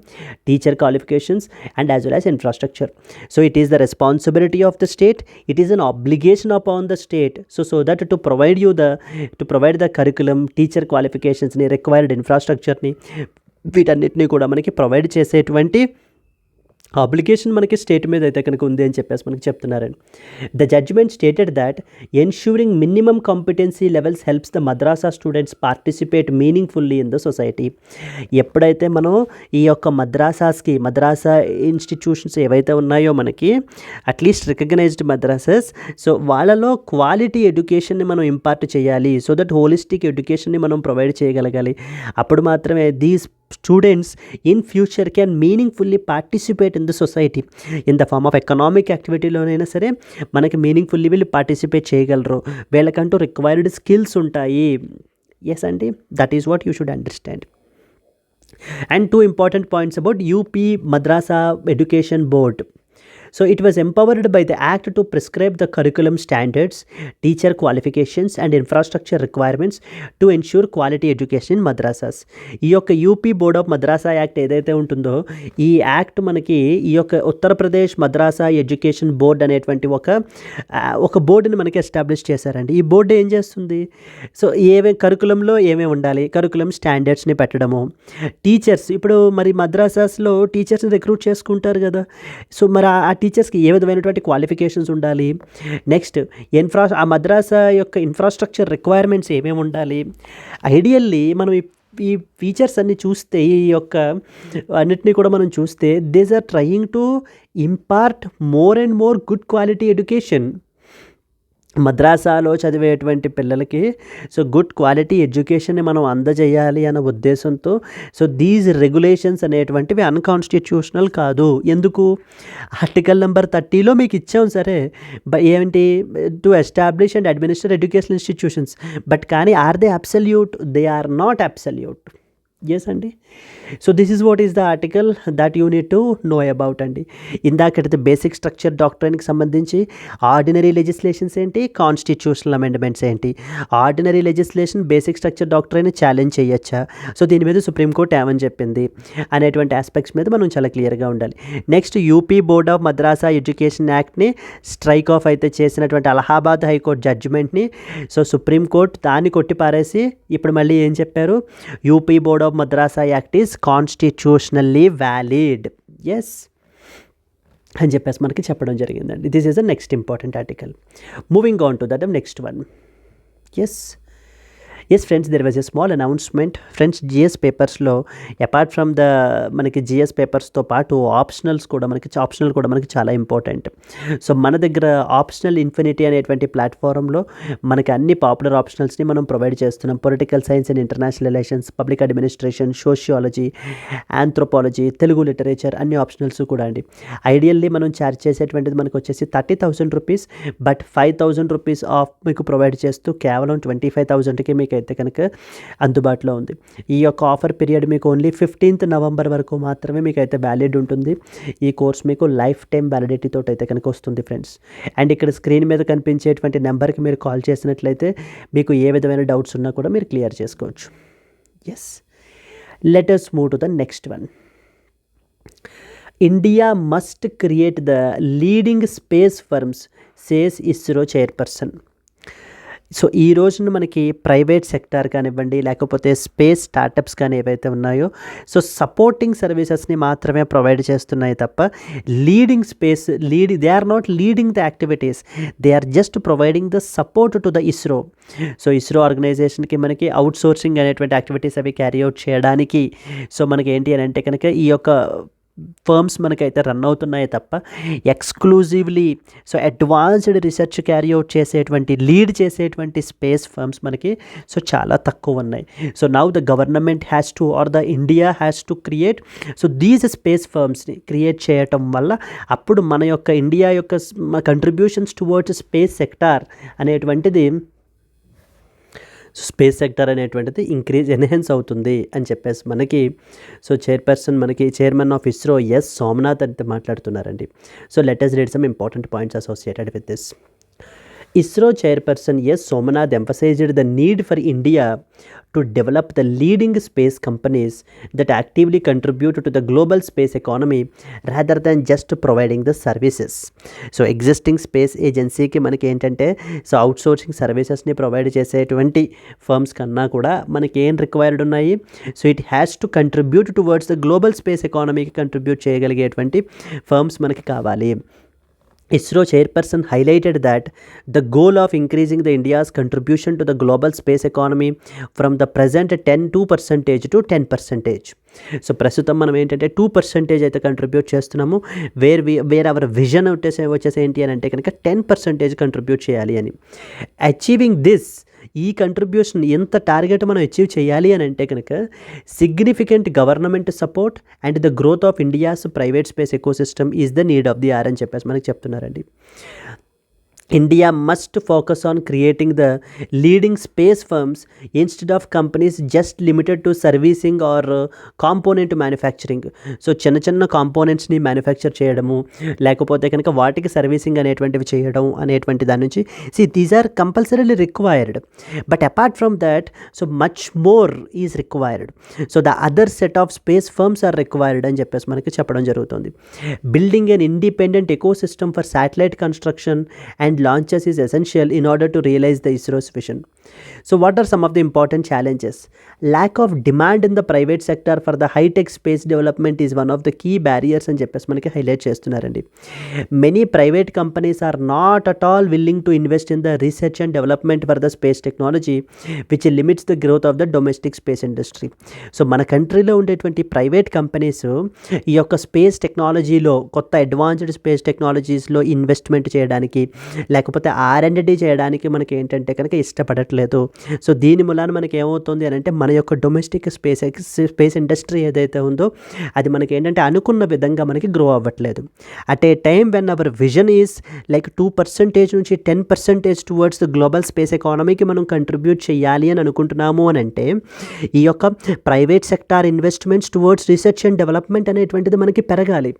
teacher qualifications and as well as infrastructure. So it is the responsibility of the state, it is an obligation upon the state, so that to provide the curriculum, teacher qualifications ni, required infrastructure ni, వీటన్నిటిని కూడా మనకి provide చేసేటువంటి application మనకి state మీద అయితే కనుక ఉంది అని చెప్పేసి మనకి చెప్తున్నారండి. The judgment stated that ensuring minimum competency levels helps the madrasa students participate meaningfully in the society. ఎప్పుడైతే మనం ఈ యొక్క మద్రాసా ఇన్స్టిట్యూషన్స్ ఏవైతే ఉన్నాయో మనకి అట్లీస్ట్ రికగ్నైజ్డ్ మద్రాసెస్, సో వాళ్ళలో క్వాలిటీ ఎడ్యుకేషన్ని మనం ఇంపార్ట్ చేయాలి, సో దట్ హోలిస్టిక్ ఎడ్యుకేషన్ని మనం ప్రొవైడ్ చేయగలగాలి. అప్పుడు మాత్రమే these students in future can meaningfully participate in the society in the form of economic activity లోనైనా సరే మనకి మీనింగ్ఫుల్లీ వీళ్ళు పార్టిసిపేట్ చేయగలరు, వీళ్ళకంటూ రిక్వైర్డ్ స్కిల్స్ ఉంటాయి. ఎస్ అండి, that is what you should understand. And 2 important points about UP Madrasa Education Board. So it was empowered by the Act to prescribe the curriculum standards, teacher qualifications and infrastructure requirements to ensure quality education in madrasas. ఈ యొక్క UP board of Madrasa Act ఏదైతే ఉంటుందో, ఈ act మనకి ఈ యొక్క Uttar Pradesh మద్రాసా education board అనేటువంటి ఒక బోర్డుని మనకి ఎస్టాబ్లిష్ చేశారండి. ఈ బోర్డు ఏం చేస్తుంది? సో కరికులంలో ఏమేమి ఉండాలి, కరికులం స్టాండర్డ్స్ని పెట్టడము, టీచర్స్, ఇప్పుడు మరి మద్రాసాస్లో టీచర్స్ని రిక్రూట్ చేసుకుంటారు కదా, సో మరి ఆ టీచర్స్కి ఏ విధమైనటువంటి క్వాలిఫికేషన్స్ ఉండాలి, నెక్స్ట్ ఆ మద్రాసా యొక్క ఇన్ఫ్రాస్ట్రక్చర్ రిక్వైర్మెంట్స్ ఏమేమి ఉండాలి. ఐడియల్లీ మనం ఈ ఫీచర్స్ అన్ని చూస్తే, ఈ యొక్క అన్నిటిని కూడా మనం చూస్తే, these are trying to impart more and more good quality education. మద్రాసాలో చదివేటువంటి పిల్లలకి గుడ్ క్వాలిటీ ఎడ్యుకేషన్ని మనం అందజేయాలి అన్న ఉద్దేశంతో దీస్ రెగ్యులేషన్స్ అనేటువంటివి అన్కాన్స్టిట్యూషనల్ కాదు. ఎందుకు? ఆర్టికల్ నెంబర్ 30లో మీకు ఇచ్చాం సరే, ఏంటి, to establish and administer educational institutions. But కానీ are they absolute? They are not absolute. Yes అండి. This is what is the article that you need to know about అండి. ఇందాకైతే బేసిక్ స్ట్రక్చర్ డాక్ట్రైన్కి సంబంధించి ఆర్డినరీ లెజిస్లేషన్స్ ఏంటి, constitutional amendments ఏంటి, ordinary legislation basic structure doctrine challenge చేయొచ్చా, దీని మీద సుప్రీంకోర్టు ఏమని చెప్పింది అనేటువంటి ఆస్పెక్ట్స్ మీద మనం చాలా క్లియర్గా ఉండాలి. Next, UP board of Madrasa Education యాక్ట్ని స్ట్రైక్ ఆఫ్ అయితే చేసినటువంటి అలహాబాద్ హైకోర్టు జడ్జిమెంట్ని సుప్రీంకోర్టు దాన్ని కొట్టిపారేసి ఇప్పుడు మళ్ళీ ఏం చెప్పారు, UP board of Madrasa Act is constitutionally valid. Yes అని చెప్పేసి మనకి చెప్పడం జరిగిందండి. This is the next important article. Moving on to that next one. Yes friends, there was a small announcement. Friends, GS పేపర్స్లో అపార్ట్ ఫ్రమ్ ద మనకి GS పేపర్స్తో పాటు optional కూడా మనకి చాలా ఇంపార్టెంట్. మన దగ్గర ఆప్షనల్ ఇన్ఫినిటీ అనేటువంటి ప్లాట్ఫారంలో మనకి అన్ని పాపులర్ ఆప్షనల్స్ని మనం ప్రొవైడ్ చేస్తున్నాం. Political science and international relations, public administration, sociology, anthropology, Telugu literature, అన్ని ఆప్షనల్స్ కూడా అండి. ఐడియల్లీ మనం ఛార్జ్ చేసేటువంటిది మనకు వచ్చేసి 30,000 రూపీస్, బట్ 5,000 రూపీస్ ఆఫ్ మీకు ప్రొవైడ్ చేస్తూ కేవలం 25,000కి మీకు అయితే కనుక అందుబాటులో ఉంది. ఈ యొక్క ఆఫర్ పీరియడ్ మీకు ఓన్లీ 15th నవంబర్ వరకు మాత్రమే మీకు అయితే వ్యాలిడ్ ఉంటుంది. ఈ కోర్స్ మీకు లైఫ్ టైం వ్యాలిడిటీ తోటి అయితే కనుక వస్తుంది ఫ్రెండ్స్. అండ్ ఇక్కడ స్క్రీన్ మీద కనిపించేటువంటి నెంబర్కి మీరు కాల్ చేసినట్లయితే మీకు ఏ విధమైన డౌట్స్ ఉన్నా కూడా మీరు క్లియర్ చేసుకోవచ్చు. Yes, let us move to the next one. India must create the leading space firms, says ISRO chairperson. ఈ రోజున మనకి ప్రైవేట్ సెక్టార్ కానివ్వండి, లేకపోతే స్పేస్ స్టార్టప్స్ కానీ ఏవైతే ఉన్నాయో సపోర్టింగ్ సర్వీసెస్ని మాత్రమే ప్రొవైడ్ చేస్తున్నాయి తప్ప they are not leading the activities, they are just providing the support to the ISRO. ISRO ఆర్గనైజేషన్కి మనకి అవుట్ సోర్సింగ్ అనేటువంటి యాక్టివిటీస్ అవి క్యారీ అవుట్ చేయడానికి మనకి ఏంటి అని అంటే కనుక ఈ యొక్క ఫర్మ్స్ మనకైతే రన్ అవుతున్నాయి తప్ప exclusively advanced research carry out చేసేటువంటి, లీడ్ చేసేటువంటి స్పేస్ ఫర్మ్స్ మనకి చాలా తక్కువ ఉన్నాయి. Now the government has to or the India has to create these space ఫర్మ్స్ని క్రియేట్ చేయటం వల్ల అప్పుడు మన యొక్క ఇండియా యొక్క కంట్రిబ్యూషన్స్ టువర్డ్స్ స్పేస్ సెక్టార్ అనేటువంటిది ఎన్హాన్స్ అవుతుంది అని చెప్పేసి మనకి చైర్మన్ ఆఫ్ ఇస్రో సోమనాథ్ అంటే మాట్లాడుతున్నారండి. Let us read some important points associated with this. ISRO chairperson Somanath emphasized the need for India to develop the leading space companies that actively contribute to the global space economy rather than just providing the services. Existing space agency కి మనకి ఏంటంటే outsourcing సర్వీసెస్ని provide చేసేటువంటి firms కన్నా కూడా మనకి ఏం required ఉన్నాయి, it has to contribute towards the global space ఎకానమీకి కంట్రిబ్యూట్ చేయగలిగేటువంటి ఫర్మ్స్ మనకి కావాలి. ISRO chairperson highlighted that the goal of increasing the India's contribution to the global space economy from the present 2% to 10%. ప్రస్తుతం మనం ఏంటంటే 2% అయితే contribute చేస్తున్నాము, wear hour vision వచ్చేసి ఏంటి అని అంటే కనుక 10% కంట్రిబ్యూట్ చేయాలి అని. అచీవింగ్ దిస్, ఈ కంట్రిబ్యూషన్ ఎంత టార్గెట్ మనం అచీవ్ చేయాలి అని అంటే కనుక significant government support and the growth of India's private space ecosystem is the need of the hour అని చెప్పేసి మనకి చెప్తున్నారండి. India must focus on creating the leading space firms instead of companies just limited to servicing or component manufacturing. చిన్న కాంపోనెంట్స్ని manufacture చేయడము, లేకపోతే కనుక వాటికి servicing అనేటువంటివి చేయడం అనేటువంటి దాని నుంచి these are compulsorily required, but apart from that much more is required. The other set of space firms are required అని చెప్పేసి మనకి చెప్పడం జరుగుతుంది. Building an independent ecosystem for satellite construction and launches is essential in order to realize the ISRO's vision. So what are some of the important challenges? Lack of demand in the private sector for the high-tech space development is one of the key barriers అని చెప్పేసి మనకి highlight చేస్తున్నారండి. Many private companies are not at all willing to invest in the research and development for the space technology, which limits the growth of the domestic space industry. So మన కంట్రీలో ఉండేటువంటి private companies ఈ యొక్క space టెక్నాలజీలో, కొత్త advanced space టెక్నాలజీస్లో investment చేయడానికి, లేకపోతే R&D చేయడానికి మనకి ఏంటంటే కనుక ఇష్టపడట్లేదు. సో దీని మూలాన మనకి ఏమవుతుంది అని అంటే మన యొక్క డొమెస్టిక్ స్పేస్ ఇండస్ట్రీ ఏదైతే ఉందో అది మనకి ఏంటంటే అనుకున్న విధంగా మనకి గ్రో అవ్వట్లేదు. At a time when our vision is like 2% నుంచి 10% టువర్డ్స్ ద గ్లోబల్ స్పేస్ ఎకానమీకి మనం కంట్రిబ్యూట్ చేయాలి అని అనుకుంటున్నాము అని అంటే ఈ యొక్క private sector investments towards research and development అనేటువంటిది మనకి పెరగాలి.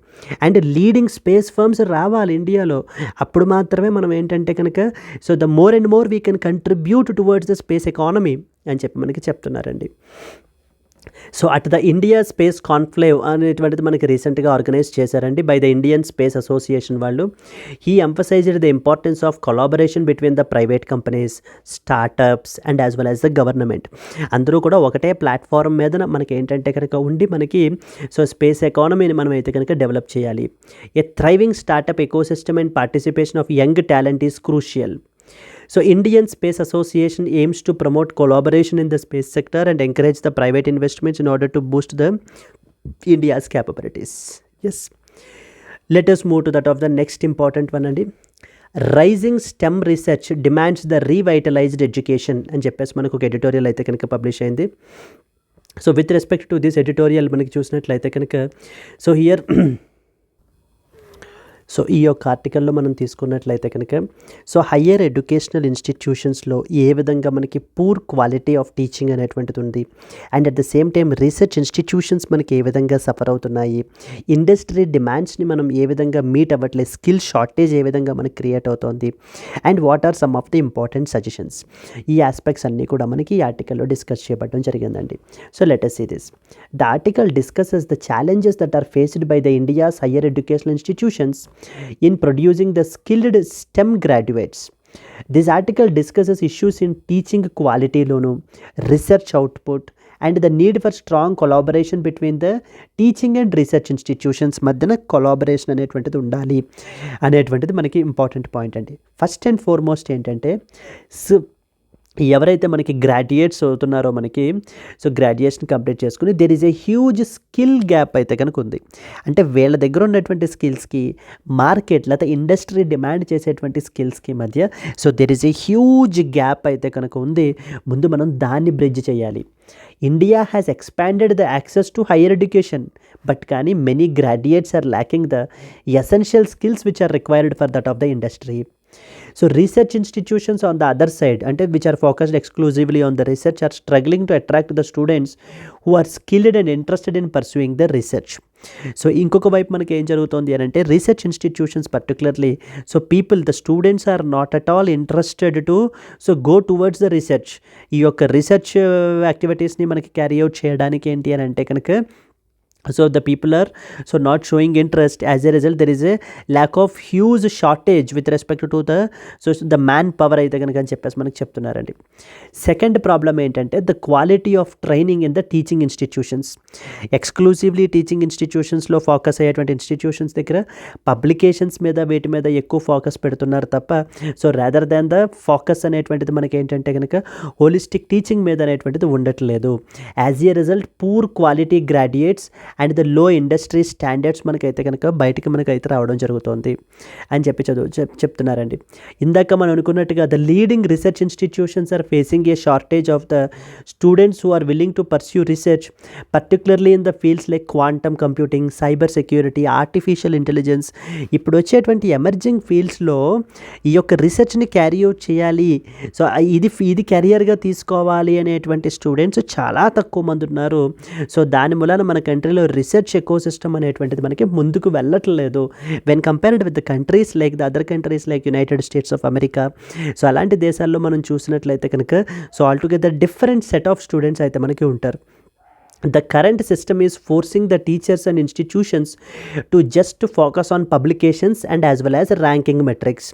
అండ్ లీడింగ్ స్పేస్ ఫర్మ్స్ రావాలి ఇండియాలో. అప్పుడు మాత్రమే మనం ఏంటంటే కనుక so the more and more we can contribute towards the space economy అని చెప్పి మనకి చెప్తున్నారండి. So at the India space conclave అనేటువంటిది మనకి రీసెంట్గా ఆర్గనైజ్ చేశారండి by the Indian space association వాళ్ళు. He emphasised the importance of collaboration between the private companies, startups and as well as the government. అందరూ కూడా ఒకటే ప్లాట్ఫామ్ మీద మనకి ఏంటంటే కనుక ఉండి మనకి సో స్పేస్ ఎకానమీని మనం అయితే కనుక డెవలప్ చేయాలి. A thriving startup ecosystem and participation of young talent is crucial. So Indian Space Association aims to promote collaboration in the space sector and encourage the private investments in order to boost the India's capabilities. Yes. Let us move to that of the next important one andi. Rising STEM research demands the revitalized education అని చెప్పేసి మనకు ఒక editorial అయితే కనుక publish అయింది. So with respect to this editorial మనకి చూసినట్లయితే కనుక సో హియర్ సో ఈ యొక్క ఆర్టికల్లో మనం తీసుకున్నట్లయితే కనుక సో హయ్యర్ ఎడ్యుకేషనల్ ఇన్స్టిట్యూషన్స్లో ఏ విధంగా మనకి పూర్ క్వాలిటీ ఆఫ్ టీచింగ్ అనేటువంటిది ఉంది, and at the same time research institutions మనకి ఏ విధంగా సఫర్ అవుతున్నాయి, ఇండస్ట్రీ డిమాండ్స్ని మనం ఏ విధంగా మీట్ అవ్వట్లేదు, స్కిల్ షార్టేజ్ ఏ విధంగా మనకి క్రియేట్ అవుతుంది, and what are some of the important suggestions. ఈ ఆస్పెక్ట్స్ అన్నీ కూడా మనకి ఈ ఆర్టికల్లో డిస్కస్ చేయబడడం జరిగిందండి. So let us see this. The article discusses the challenges that are faced by the India's higher educational institutions in producing the skilled STEM graduates. This article discusses issues in teaching quality lono, research output, and the need for strong collaboration between the teaching and research institutions మధ్యన collaboration అనేటువంటిది ఉండాలి అనేటువంటిది మనకి important point అండి. First and foremost ఏంటంటే ఎవరైతే మనకి graduates అవుతున్నారో మనకి సో గ్రాడ్యుయేషన్ కంప్లీట్ చేసుకుని there is a huge skill gap అయితే కనుక ఉంది. అంటే వీళ్ళ దగ్గర ఉన్నటువంటి స్కిల్స్కి మార్కెట్ లేదా ఇండస్ట్రీ డిమాండ్ చేసేటువంటి స్కిల్స్కి మధ్య so there is a huge gap అయితే కనుక ఉంది. ముందు మనం దాన్ని బ్రిడ్జ్ చేయాలి. India has expanded the access to higher education, but కానీ many graduates are lacking the essential skills which are required for that of the industry. So research institutions on the other side, and which are focused exclusively on the research, are struggling to attract the students who are skilled and interested in pursuing the research. So ఇంకొక వైపు మనకి ఏం జరుగుతుంది అని అంటే research institutions particularly so the students are not at all interested to so go towards the research. ఈ యొక్క research యాక్టివిటీస్ని మనకి క్యారీ అవుట్ చేయడానికి ఏంటి అని అంటే కనుక so the people are so not showing interest. As a result there is a lack of huge shortage with respect to the manpower అయితే కనుక అని చెప్పేసి మనకి చెప్తున్నారండి. సెకండ్ ప్రాబ్లం ఏంటంటే the quality of training in the teaching institutions. Exclusively teaching ఇన్స్టిట్యూషన్స్లో focus అయ్యేటువంటి institutions దగ్గర పబ్లికేషన్స్ మీద వీటి మీద ఎక్కువ ఫోకస్ పెడుతున్నారు తప్ప so rather than the focus అనేటువంటిది మనకి ఏంటంటే కనుక హోలిస్టిక్ టీచింగ్ మీద అనేటువంటిది ఉండట్లేదు. As a result poor quality graduates and the low industry standards మనకైతే కనుక బయటికి మనకైతే రావడం జరుగుతుంది అని చెప్తున్నారండి. ఇందాక మనం అనుకున్నట్టుగా the leading research institutions are facing a shortage of the students who are willing to pursue research particularly in the fields like quantum computing, cyber security, artificial intelligence. ఇప్పుడు వచ్చేటువంటి ఎమర్జింగ్ ఫీల్డ్స్లో ఈ యొక్క రీసెర్చ్ని క్యారీ అవుట్ చేయాలి, so ఇది కెరియర్గా తీసుకోవాలి అనేటువంటి స్టూడెంట్స్ చాలా తక్కువ మంది ఉన్నారు. సో దాని మూలన మన కంట్రీలో రీసెర్చ్ ఎకోసిస్టమ్ అనేటువంటిది మనకి ముందుకు వెళ్ళట్లేదు when compared with the countries like the other countries like United states of America. So అలాంటి దేశాల్లో మనం చూసినట్లయితే కనుక so altogether different set of students అయితే మనకి ఉంటారు. the current system is forcing the teachers and institutions to just focus on publications and as well as ranking metrics,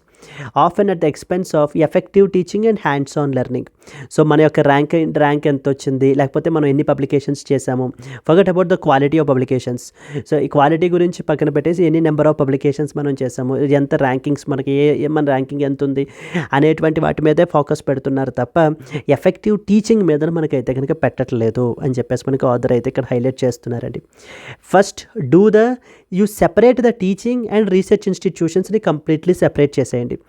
often at the expense of effective teaching and hands-on learning. So మన యొక్క rank ఎంత వచ్చింది, లేకపోతే మనం ఎన్ని publications చేసాము, forget about the quality of publications. So ఈ quality గురించి పక్కన పెట్టేసి ఎన్ని నెంబర్ ఆఫ్ పబ్లికేషన్స్ మనం చేసాము, ఎంత ర్యాంకింగ్స్ మనకి మన ర్యాంకింగ్ ఎంత ఉంది అనేటువంటి వాటి మీదే ఫోకస్ పెడుతున్నారు తప్ప ఎఫెక్టివ్ టీచింగ్ మీద మనకైతే కనుక పెట్టట్లేదు అని చెప్పేసి మనకి ఆథర్ అయితే ఇక్కడ హైలైట్ చేస్తున్నారండి. First you separate the teaching and research ఇన్స్టిట్యూషన్స్ని కంప్లీట్లీ సెపరేట్ చేసేయండి.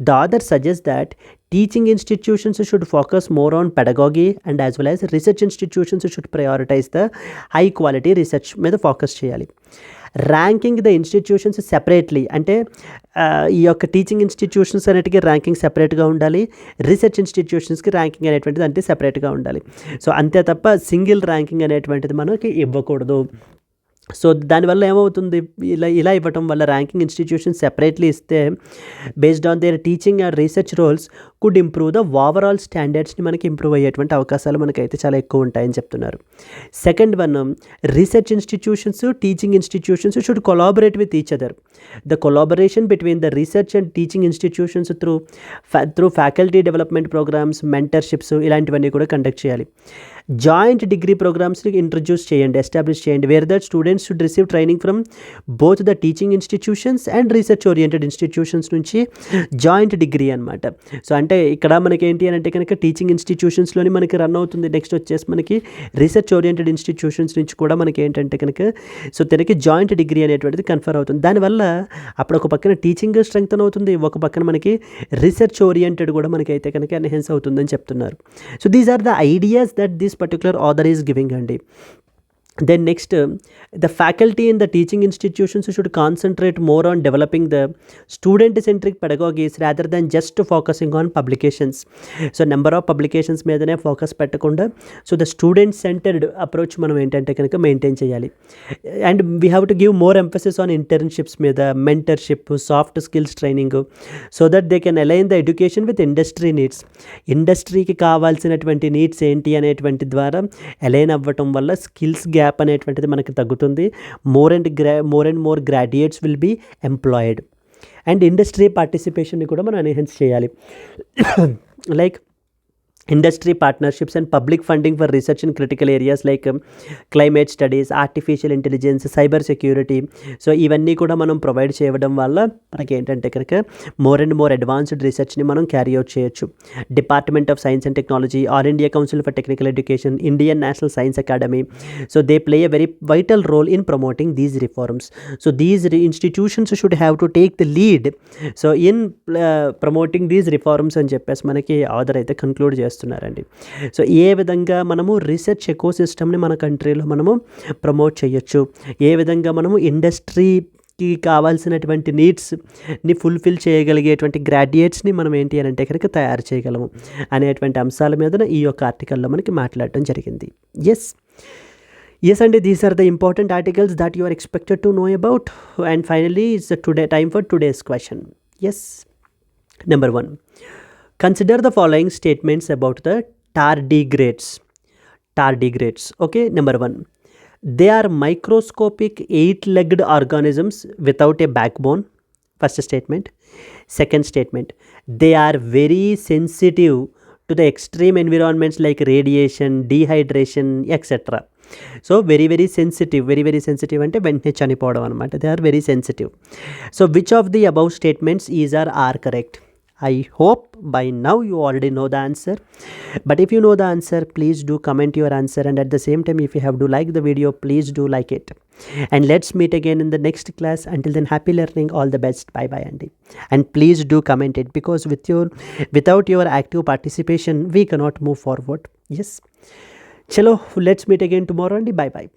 The author suggest that teaching institutions should focus more on pedagogy and as well as research institutions should prioritize the high quality research మీద focus చేయాలి. Ranking the institutions separately అంటే ఈ యొక్క teaching institutions అనేటికి ranking సెపరేట్గా ఉండాలి, research ఇన్స్టిట్యూషన్స్కి ranking అనేటువంటిది అంటే సెపరేట్గా ఉండాలి. సో అంతే తప్ప సింగిల్ ర్యాంకింగ్ అనేటువంటిది మనకి ఇవ్వకూడదు. సో దానివల్ల ఏమవుతుంది, ఇలా ఇవ్వటం వల్ల ర్యాంకింగ్ ఇన్స్టిట్యూషన్ సెపరేట్లీ ఇస్తే based on their teaching and research roles could improve the overall స్టాండర్డ్స్ని మనకి ఇంప్రూవ్ అయ్యేటువంటి అవకాశాలు మనకైతే చాలా ఎక్కువ ఉంటాయని చెప్తున్నారు. Second one, research institutions, teaching institutions should collaborate with each other. The collaboration between the research and teaching institutions through faculty development programmes, mentorships ఇలాంటివన్నీ కూడా కండక్ట్ చేయాలి. జాయింట్ డిగ్రీ ప్రోగ్రామ్స్ని ఇంట్రడ్యూస్ చేయండి, ఎస్టాబ్లిష్ చేయండి, where that students should receive training from both the teaching institutions and research oriented institutions నుంచి joint degree అనమాట. So అంటే ఇక్కడ మనకి ఏంటి అని అంటే కనుక టీచింగ్ ఇన్స్టిట్యూషన్స్లోని మనకి రన్ అవుతుంది, నెక్స్ట్ వచ్చేసి మనకి రీసెర్చ్ ఓరియంటెడ్ ఇన్స్టిట్యూషన్స్ నుంచి కూడా మనకి ఏంటంటే కనుక సో తనకి జాయింట్ డిగ్రీ అనేటువంటిది కన్ఫర్ అవుతుంది. దానివల్ల అప్పుడు ఒక పక్కన టీచింగ్ స్ట్రెంగ్తన్ అవుతుంది, ఒక పక్కన మనకి రీసెర్చ్ ఓరియంటెడ్ కూడా మనకైతే కనుక ఎన్హాన్స్ అవుతుందని చెప్తున్నారు. So these are the ideas that this particular author is giving అండి. Then next, the faculty in the teaching institutions should concentrate more on developing the student-centric pedagogies rather than just focusing on publications. So number of publications మీదనే focus పెట్టకుండా so the student centred approach మనం ఏంటంటే కనుక maintain చేయాలి. And we have to give more emphasis on internships మీద, mentorship, soft skills training, so that they can align the education with industry needs. ఇండస్ట్రీకి కావాల్సినటువంటి needs ఏంటి అనేటువంటి ద్వారా అలైన్ అవ్వటం వల్ల స్కిల్స్ గ్యాప్ అనేటువంటిది మనకి తగ్గుతుంది. More and more graduates will be employed. And industry పార్టిసిపేషన్ని కూడా మనం ఎన్హాన్స్ చేయాలి. Like industry partnerships and public funding for research in critical areas like climate studies, artificial intelligence, cyber security. So ఇవన్నీ కూడా మనం ప్రొవైడ్ చేయడం వల్ల మనకి ఏంటంటే కనుక మోర్ అండ్ మోర్ అడ్వాన్స్డ్ రీసెర్చ్ని మనం క్యారీ అవుట్ చేయొచ్చు. Department of science and technology, all India council for technical education, Indian national science academy, so they play a very vital role in promoting these reforms. So these institutions should have to take the lead so in promoting these reforms అని చెప్పేసి మనకి author అయితే conclude చేస్తున్నారండి. So ఏ విధంగా మనము research ఎకోసిస్టమ్ని మన కంట్రీలో మనము ప్రమోట్ చేయొచ్చు, ఏ విధంగా మనము ఇండస్ట్రీకి కావాల్సినటువంటి నీడ్స్ని ఫుల్ఫిల్ చేయగలిగేటువంటి గ్రాడ్యుయేట్స్ని మనం ఏంటి అని అంటే కనుక తయారు చేయగలము అనేటువంటి అంశాల మీద ఈ యొక్క ఆర్టికల్లో మనకి మాట్లాడటం జరిగింది. Yes, and these are the important articles that you are expected to know about. And finally, it's time for today's question. Yes, number 1. Consider the following statements about the tardigrades. Okay, number 1. They are microscopic 8-legged organisms without a backbone. First statement. Second statement. They are very sensitive to the extreme environments like radiation, dehydration, etc. So very sensitive అంటే వెంటనే చనిపోవడం అనమాట. They are very sensitive. So which of the above statements are correct? I hope by now you already know the answer. But if you know the answer, please do comment your answer. And at the same time, if you have to like the video, please do like it. And let's meet again in the next class. Until then, happy learning. All the best. Bye Andy. And please do comment it, because without your active participation, we cannot move forward. Yes. Chalo, let's meet again tomorrow Andy. Bye.